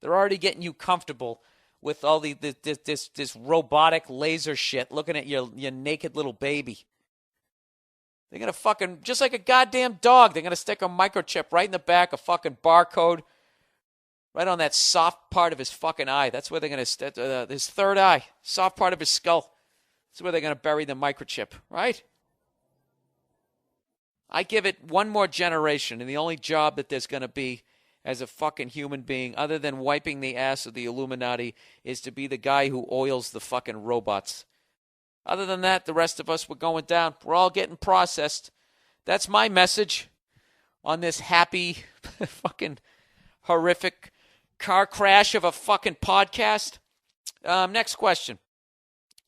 They're already getting you comfortable with all this robotic laser shit looking at your naked little baby. They're going to fucking, just like a goddamn dog, they're going to stick a microchip right in the back, a fucking barcode, right on that soft part of his fucking eye. That's where they're going to, his third eye, soft part of his skull. That's where they're going to bury the microchip, right? I give it one more generation, and the only job that there's going to be as a fucking human being, other than wiping the ass of the Illuminati, is to be the guy who oils the fucking robots. Other than that, the rest of us, we're going down. We're all getting processed. That's my message on this happy, fucking horrific car crash of a fucking podcast. Next question.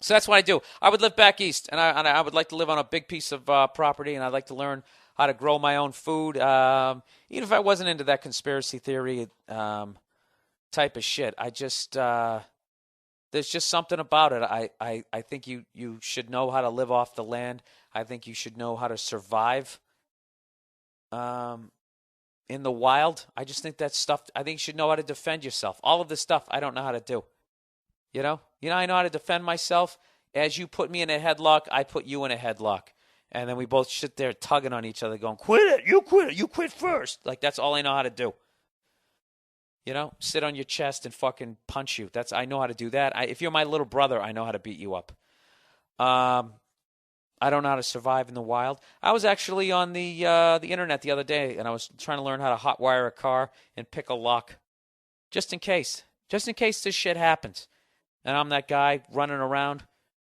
So that's what I do. I would live back east, and I would like to live on a big piece of property, and I'd like to learn how to grow my own food. Even if I wasn't into that conspiracy theory type of shit, I just there's just something about it. I think you should know how to live off the land. I think you should know how to survive in the wild. I just think that stuff, I think you should know how to defend yourself. All of this stuff I don't know how to do. You know I know how to defend myself. As you put me in a headlock, I put you in a headlock. And then we both sit there tugging on each other going, quit it, you quit first. Like, that's all I know how to do. Sit on your chest and fucking punch you. I know how to do that. If you're my little brother, I know how to beat you up. I don't know how to survive in the wild. I was actually on the internet the other day, and I was trying to learn how to hotwire a car and pick a lock. Just in case this shit happens. And I'm that guy running around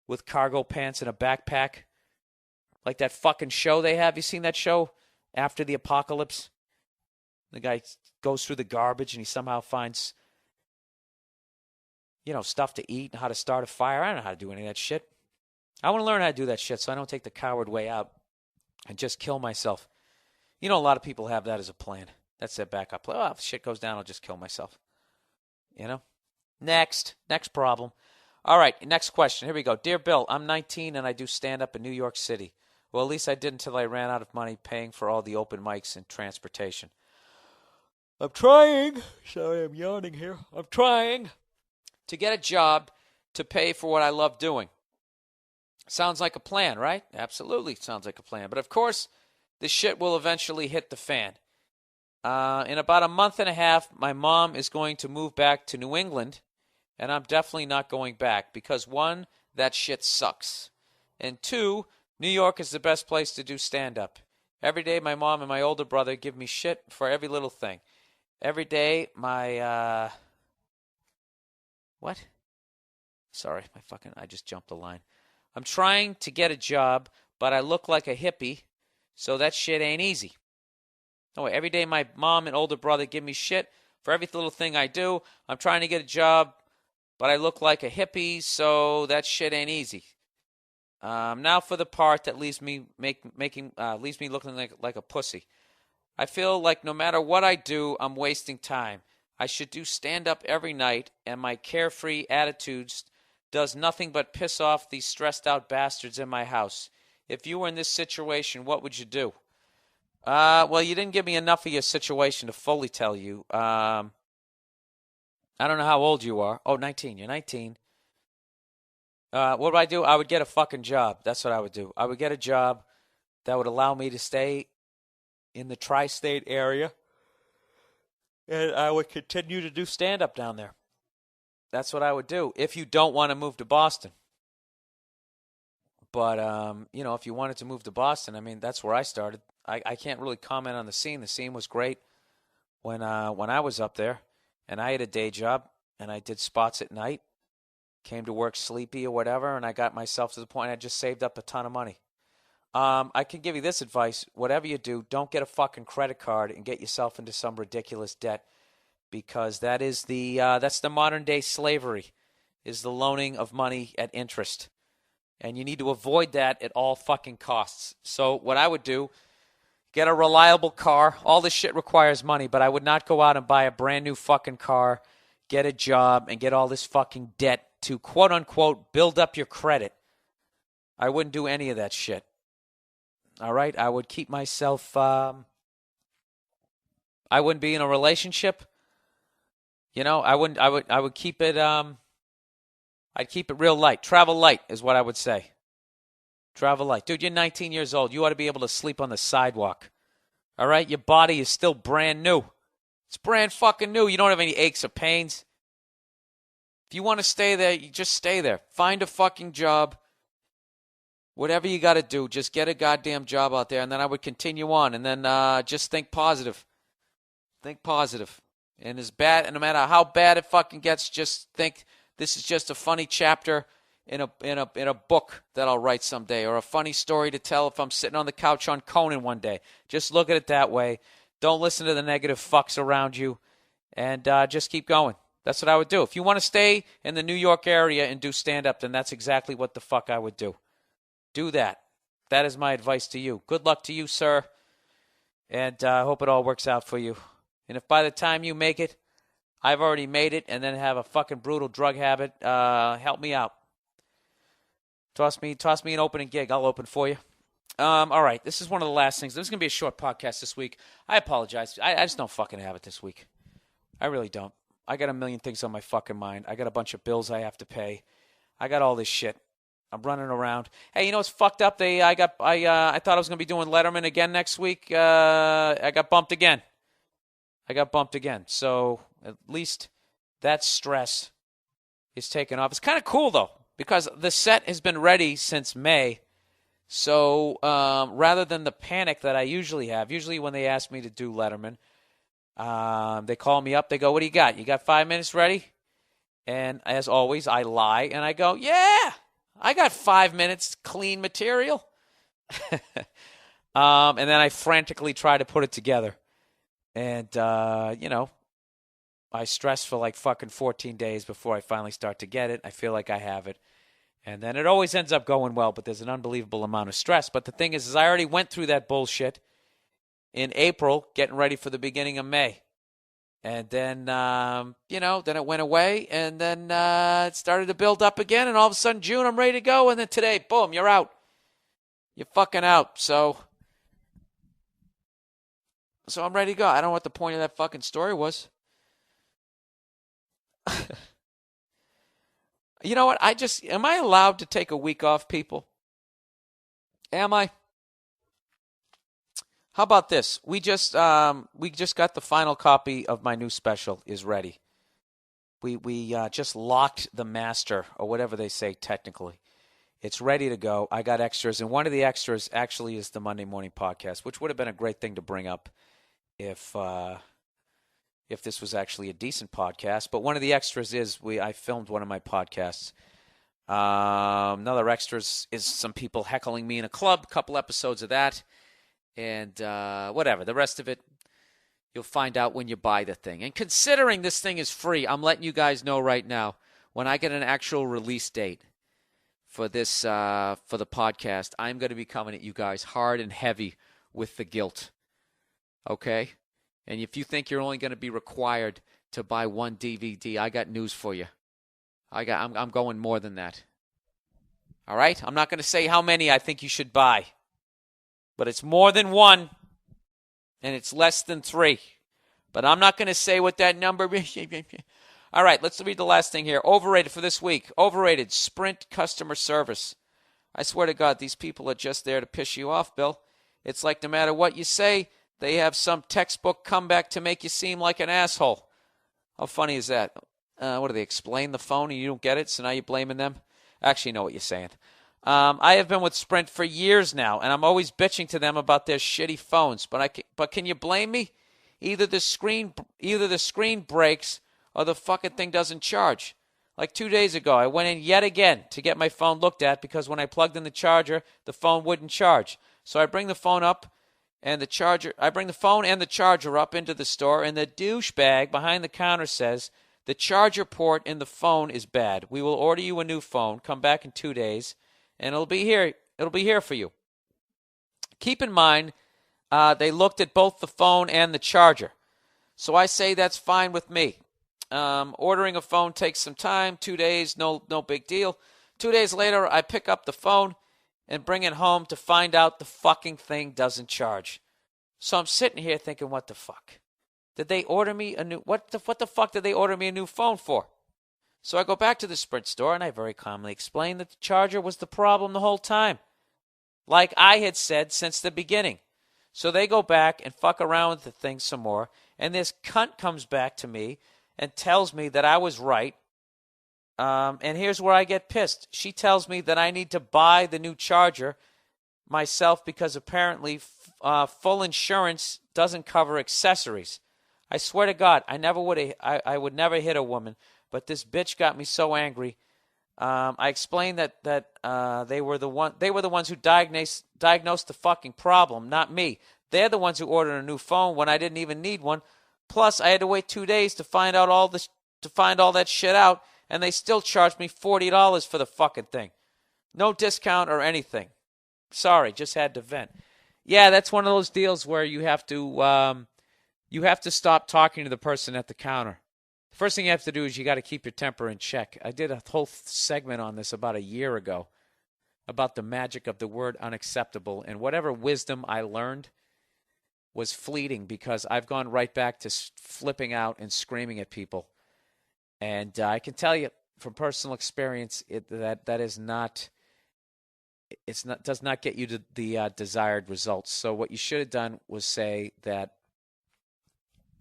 with cargo pants and a backpack. Like that fucking show they have. You seen that show? After the Apocalypse? The guy goes through the garbage and he somehow finds, stuff to eat and how to start a fire. I don't know how to do any of that shit. I want to learn how to do that shit so I don't take the coward way out and just kill myself. A lot of people have that as a plan. That's their backup plan. Oh, if shit goes down, I'll just kill myself. Next problem. All right, next question. Here we go. Dear Bill, I'm 19 and I do stand-up in New York City. Well, at least I did until I ran out of money paying for all the open mics and transportation. I'm trying. Sorry, I'm yawning here. I'm trying to get a job to pay for what I love doing. Sounds like a plan, right? Absolutely sounds like a plan. But of course, this shit will eventually hit the fan. In about a month and a half, my mom is going to move back to New England, and I'm definitely not going back because, one, that shit sucks. And two, New York is the best place to do stand-up. Every day, my mom and my older brother give me shit for every little thing. Every day, my, what? Sorry, I just jumped a line. I'm trying to get a job, but I look like a hippie, so that shit ain't easy. No, every day, my mom and older brother give me shit for every little thing I do. I'm trying to get a job, but I look like a hippie, so that shit ain't easy. Now for the part that leaves me looking like a pussy. I feel like no matter what I do, I'm wasting time. I should do stand-up every night, and my carefree attitudes does nothing but piss off these stressed-out bastards in my house. If you were in this situation, what would you do? Well, you didn't give me enough of your situation to fully tell you. I don't know how old you are. Oh, 19. You're 19. What would I do? I would get a fucking job. That's what I would do. I would get a job that would allow me to stay in the tri-state area, and I would continue to do stand-up down there. That's what I would do if you don't want to move to Boston. But, if you wanted to move to Boston, that's where I started. I can't really comment on the scene. The scene was great when I was up there, and I had a day job, and I did spots at night, came to work sleepy or whatever, and I got myself to the point I just saved up a ton of money. I can give you this advice. Whatever you do, don't get a fucking credit card and get yourself into some ridiculous debt, because that's the modern day slavery, is the loaning of money at interest. And you need to avoid that at all fucking costs. So what I would do, get a reliable car. All this shit requires money, but I would not go out and buy a brand new fucking car, get a job, and get all this fucking debt to quote-unquote build up your credit, I wouldn't do any of that shit. All right? I would keep myself, I wouldn't be in a relationship. You know, I would keep it, I'd keep it real light. Travel light is what I would say. Travel light. Dude, you're 19 years old. You ought to be able to sleep on the sidewalk. All right? Your body is still brand new. It's brand fucking new. You don't have any aches or pains. If you want to stay there, you just stay there. Find a fucking job. Whatever you got to do, just get a goddamn job out there, and then I would continue on, and then just think positive. Think positive. And no matter how bad it fucking gets, just think this is just a funny chapter in a book that I'll write someday, or a funny story to tell if I'm sitting on the couch on Conan one day. Just look at it that way. Don't listen to the negative fucks around you, and just keep going. That's what I would do. If you want to stay in the New York area and do stand-up, then that's exactly what the fuck I would do. Do that. That is my advice to you. Good luck to you, sir, and I hope it all works out for you. And if by the time you make it, I've already made it and then have a fucking brutal drug habit, help me out. Toss me an opening gig. I'll open for you. All right, this is one of the last things. This is going to be a short podcast this week. I apologize. I just don't fucking have it this week. I really don't. I got a million things on my fucking mind. I got a bunch of bills I have to pay. I got all this shit. I'm running around. Hey, you know what's fucked up? I thought I was going to be doing Letterman again next week. I got bumped again. So at least that stress is taken off. It's kind of cool, though, because the set has been ready since May. So rather than the panic that I usually have, usually when they ask me to do Letterman, they call me up. They go, what do you got? You got 5 minutes ready? And as always, I lie, and I go, yeah, I got 5 minutes clean material. And then I frantically try to put it together. And, I stress for like fucking 14 days before I finally start to get it. I feel like I have it. And then it always ends up going well, but there's an unbelievable amount of stress. But the thing is I already went through that bullshit in April, getting ready for the beginning of May. And then, then it went away, and then it started to build up again, and all of a sudden, June, I'm ready to go, and then today, boom, you're out. You're fucking out. So I'm ready to go. I don't know what the point of that fucking story was. You know what? Am I allowed to take a week off, people? Am I? How about this? We just got the final copy of my new special is ready. We just locked the master, or whatever they say technically. It's ready to go. I got extras, and one of the extras actually is the Monday Morning Podcast, which would have been a great thing to bring up if this was actually a decent podcast. But one of the extras is I filmed one of my podcasts. Another extras is some people heckling me in a club, a couple episodes of that. And whatever. The rest of it, you'll find out when you buy the thing. And considering this thing is free, I'm letting you guys know right now, when I get an actual release date for this, for the podcast, I'm going to be coming at you guys hard and heavy with the guilt. Okay? And if you think you're only going to be required to buy one DVD, I got news for you. I'm going more than that. All right? I'm not going to say how many I think you should buy. But it's more than one, and it's less than 3. But I'm not going to say what that number is. All right, let's read the last thing here. Overrated for this week. Overrated, Sprint customer service. I swear to God, these people are just there to piss you off, Bill. It's like no matter what you say, they have some textbook comeback to make you seem like an asshole. How funny is that? What do they explain the phone and you don't get it, so now you're blaming them? Actually, you know what you're saying. I have been with Sprint for years now, and I'm always bitching to them about their shitty phones. But can you blame me? Either the screen breaks or the fucking thing doesn't charge. Like 2 days ago, I went in yet again to get my phone looked at because when I plugged in the charger, the phone wouldn't charge. So I bring the phone and the charger up into the store, and the douchebag behind the counter says, the charger port in the phone is bad. We will order you a new phone. Come back in 2 days. And it'll be here. It'll be here for you. Keep in mind, they looked at both the phone and the charger. So I say that's fine with me. Ordering a phone takes some time. 2 days, no big deal. 2 days later, I pick up the phone and bring it home to find out the fucking thing doesn't charge. So I'm sitting here thinking, what the fuck? Did they order me a new... What the fuck did they order me a new phone for? So I go back to the Sprint store, and I very calmly explain that the charger was the problem the whole time, like I had said since the beginning. So they go back and fuck around with the thing some more, and this cunt comes back to me and tells me that I was right. And here's where I get pissed. She tells me that I need to buy the new charger myself because apparently full insurance doesn't cover accessories. I swear to God, I would never hit a woman, but this bitch got me so angry. I explained that they were the ones who diagnosed the fucking problem, not me. They're the ones who ordered a new phone when I didn't even need one. Plus, I had to wait 2 days to find all that shit out, and they still charged me $40 for the fucking thing. No discount or anything. Sorry, just had to vent. Yeah, that's one of those deals where you have to stop talking to the person at the counter. The first thing you have to do is you got to keep your temper in check. I did a whole segment on this about a year ago about the magic of the word unacceptable, and whatever wisdom I learned was fleeting because I've gone right back to flipping out and screaming at people. And I can tell you from personal experience that does not get you to the desired results. So what you should have done was say that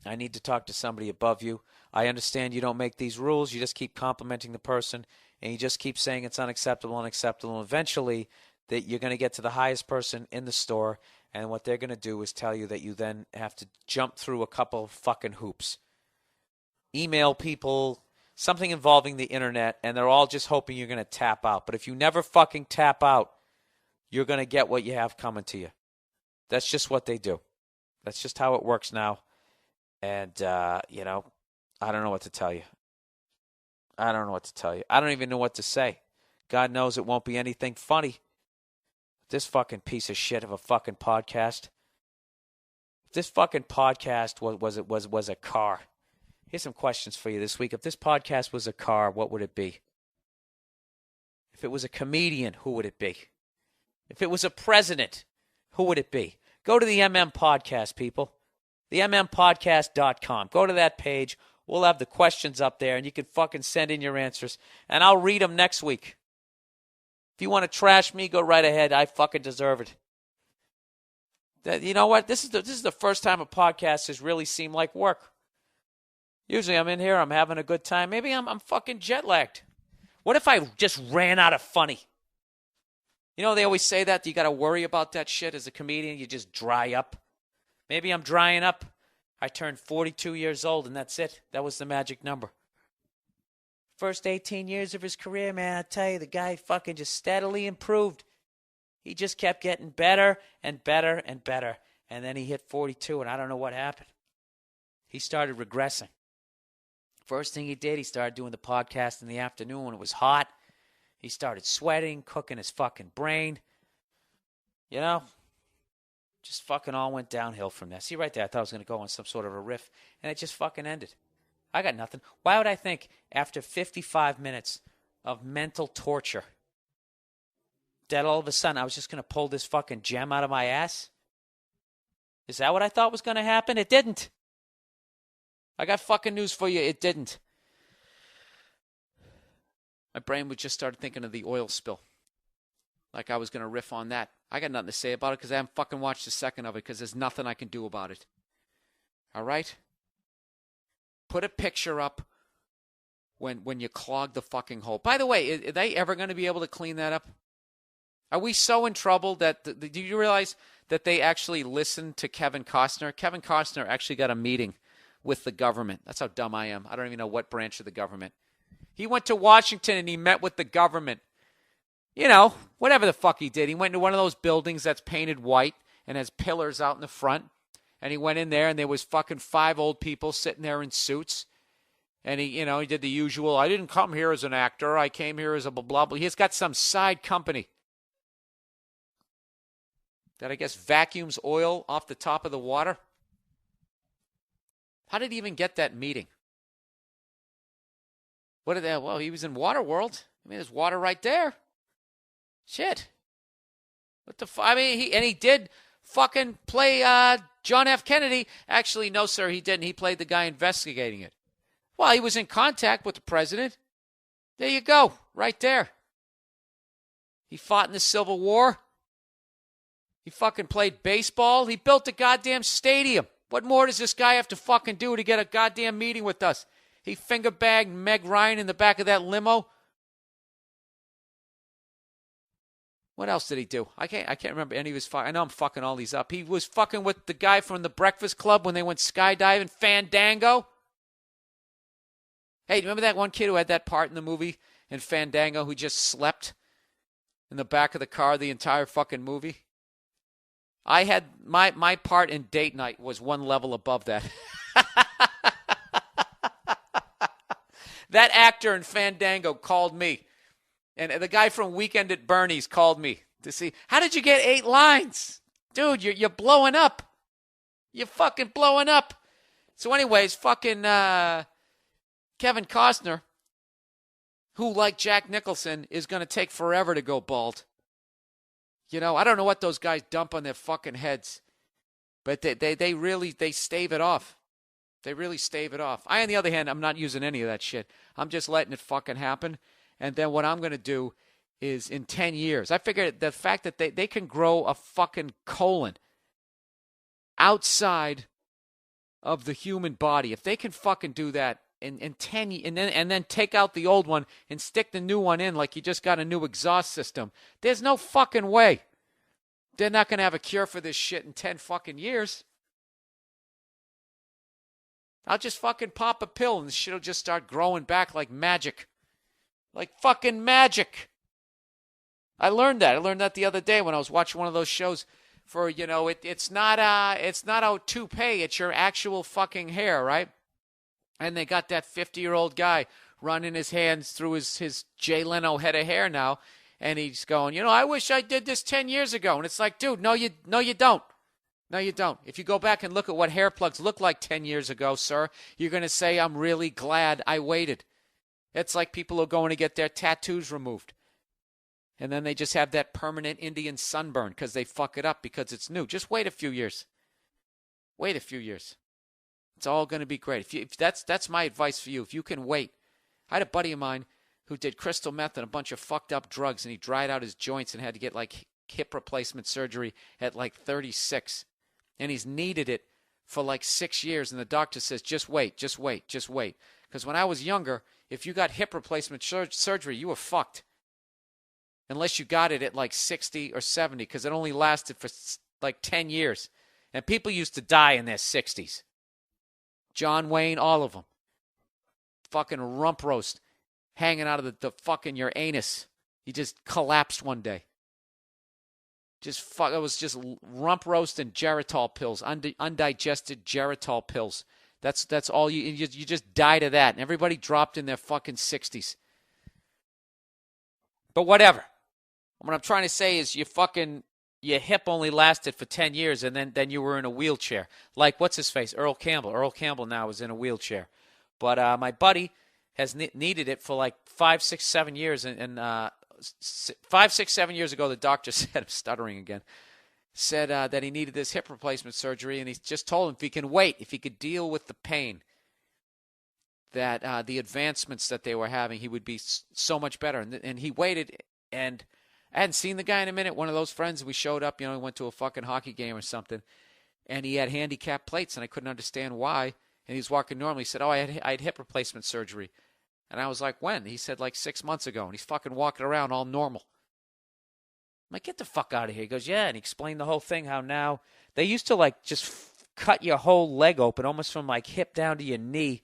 I need to talk to somebody above you. I understand you don't make these rules. You just keep complimenting the person, and you just keep saying it's unacceptable. And eventually that you're going to get to the highest person in the store, and what they're going to do is tell you that you then have to jump through a couple of fucking hoops. Email people, something involving the internet, and they're all just hoping you're going to tap out. But if you never fucking tap out, you're going to get what you have coming to you. That's just what they do. That's just how it works now. And, I don't know what to tell you. I don't even know what to say. God knows it won't be anything funny. This fucking piece of shit of a fucking podcast. If this fucking podcast was a car. Here's some questions for you this week. If this podcast was a car, what would it be? If it was a comedian, who would it be? If it was a president, who would it be? Go to the MM Podcast, people. The MMPodcast.com. Go to that page. We'll have the questions up there, and you can fucking send in your answers, and I'll read them next week. If you want to trash me, go right ahead. I fucking deserve it. You know what? This is the first time a podcast has really seemed like work. Usually I'm in here, I'm having a good time. Maybe I'm fucking jet lagged. What if I just ran out of funny? You know, they always say that you got to worry about that shit as a comedian. You just dry up. Maybe I'm drying up. I turned 42 years old, and that's it. That was the magic number. First 18 years of his career, man, I tell you, the guy fucking just steadily improved. He just kept getting better and better and better. And then he hit 42, and I don't know what happened. He started regressing. First thing he did, he started doing the podcast in the afternoon when it was hot. He started sweating, cooking his fucking brain. You know, just fucking all went downhill from there. See, right there, I thought I was going to go on some sort of a riff, and it just fucking ended. I got nothing. Why would I think after 55 minutes of mental torture that all of a sudden I was just going to pull this fucking gem out of my ass? Is that what I thought was going to happen? It didn't. I got fucking news for you. It didn't. My brain would just start thinking of the oil spill. Like I was going to riff on that. I got nothing to say about it because I haven't fucking watched a second of it because there's nothing I can do about it. All right? Put a picture up when you clog the fucking hole. By the way, are they ever going to be able to clean that up? Are we so in trouble that... do you realize that they actually listened to Kevin Costner? Kevin Costner actually got a meeting with the government. That's how dumb I am. I don't even know what branch of the government. He went to Washington and he met with the government. You know, whatever the fuck he did. He went to one of those buildings that's painted white and has pillars out in the front. And he went in there and there was fucking 5 old people sitting there in suits. And he did the usual, I didn't come here as an actor. I came here as a blah, blah, blah. He's got some side company that I guess vacuums oil off the top of the water. How did he even get that meeting? What did that? Well, he was in Waterworld. I mean, there's water right there. Shit. What the fuck? I mean, he did fucking play John F. Kennedy. Actually, no, sir, he didn't. He played the guy investigating it. Well, he was in contact with the president. There you go. Right there. He fought in the Civil War. He fucking played baseball. He built a goddamn stadium. What more does this guy have to fucking do to get a goddamn meeting with us? He finger-bagged Meg Ryan in the back of that limo. What else did he do? I can't remember any of his I know I'm fucking all these up. He was fucking with the guy from the Breakfast Club when they went skydiving, Fandango. Hey, do you remember that one kid who had that part in the movie in Fandango who just slept in the back of the car the entire fucking movie? I had my part in Date Night was one level above that. That actor in Fandango called me. And the guy from Weekend at Bernie's called me to see, how did you get 8 lines? Dude, you're blowing up. You're fucking blowing up. So anyways, fucking Kevin Costner, who, like Jack Nicholson, is going to take forever to go bald. You know, I don't know what those guys dump on their fucking heads, but they really stave it off. They really stave it off. I, on the other hand, I'm not using any of that shit. I'm just letting it fucking happen. And then what I'm going to do is in 10 years, I figure the fact that they can grow a fucking colon outside of the human body, if they can fucking do that in 10 and then take out the old one and stick the new one in like you just got a new exhaust system, there's no fucking way they're not going to have a cure for this shit in 10 fucking years. I'll just fucking pop a pill and the shit will just start growing back like magic. Like fucking magic. I learned that. I learned that the other day when I was watching one of those shows for, you know, it's not a toupee, it's your actual fucking hair, right? And they got that 50-year-old guy running his hands through his Jay Leno head of hair now, and he's going, you know, I wish I did this 10 years ago. And it's like, dude, no, you don't. No, you don't. If you go back and look at what hair plugs looked like 10 years ago, sir, you're going to say, I'm really glad I waited. It's like people who are going to get their tattoos removed. And then they just have that permanent Indian sunburn because they fuck it up because it's new. Just wait a few years. Wait a few years. It's all going to be great. If that's my advice for you. If you can wait. I had a buddy of mine who did crystal meth and a bunch of fucked up drugs, and he dried out his joints and had to get like hip replacement surgery at like 36. And he's needed it for like 6 years, and the doctor says, just wait, just wait, just wait. Because when I was younger, if you got hip replacement surgery, you were fucked. Unless you got it at like 60 or 70, because it only lasted for like 10 years. And people used to die in their 60s. John Wayne, all of them. Fucking rump roast hanging out of the fucking your anus. He just collapsed one day. It was just rump roast and Geritol pills, undigested Geritol pills. That's all you just died of that. And everybody dropped in their fucking 60s. But whatever. What I'm trying to say is your hip only lasted for 10 years, and then you were in a wheelchair. Like, what's his face? Earl Campbell. Earl Campbell now is in a wheelchair. But my buddy has needed it for like 5, 6, 7 years. And 5, 6, 7 years ago, the doctor said, I'm stuttering again, said that he needed this hip replacement surgery, and he just told him if he can wait, if he could deal with the pain, that the advancements that they were having, he would be so much better. And he waited, and I hadn't seen the guy in a minute. One of those friends, we showed up, he went to a fucking hockey game or something, and he had handicapped plates, and I couldn't understand why. And he was walking normally. He said, I had hip replacement surgery. And I was like, when? He said, like 6 months ago. And he's fucking walking around all normal. I'm like, get the fuck out of here. He goes, yeah. And he explained the whole thing, how now they used to like just cut your whole leg open, almost from like hip down to your knee,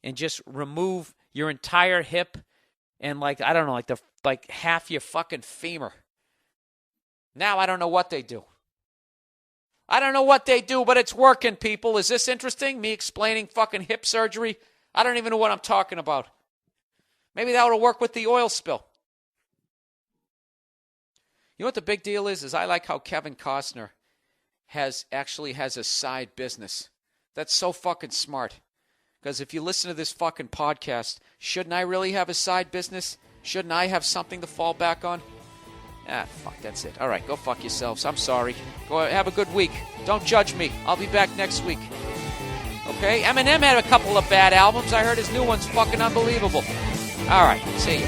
and just remove your entire hip and like, I don't know, like half your fucking femur. Now I don't know what they do. I don't know what they do, but it's working, people. Is this interesting? Me explaining fucking hip surgery? I don't even know what I'm talking about. Maybe that would work with the oil spill. You know what the big deal is I like how Kevin Costner actually has a side business. That's so fucking smart. Because if you listen to this fucking podcast, shouldn't I really have a side business? Shouldn't I have something to fall back on? Fuck, that's it. All right, go fuck yourselves. I'm sorry. Go have a good week. Don't judge me. I'll be back next week. Okay? Eminem had a couple of bad albums. I heard his new one's fucking unbelievable. All right, see ya.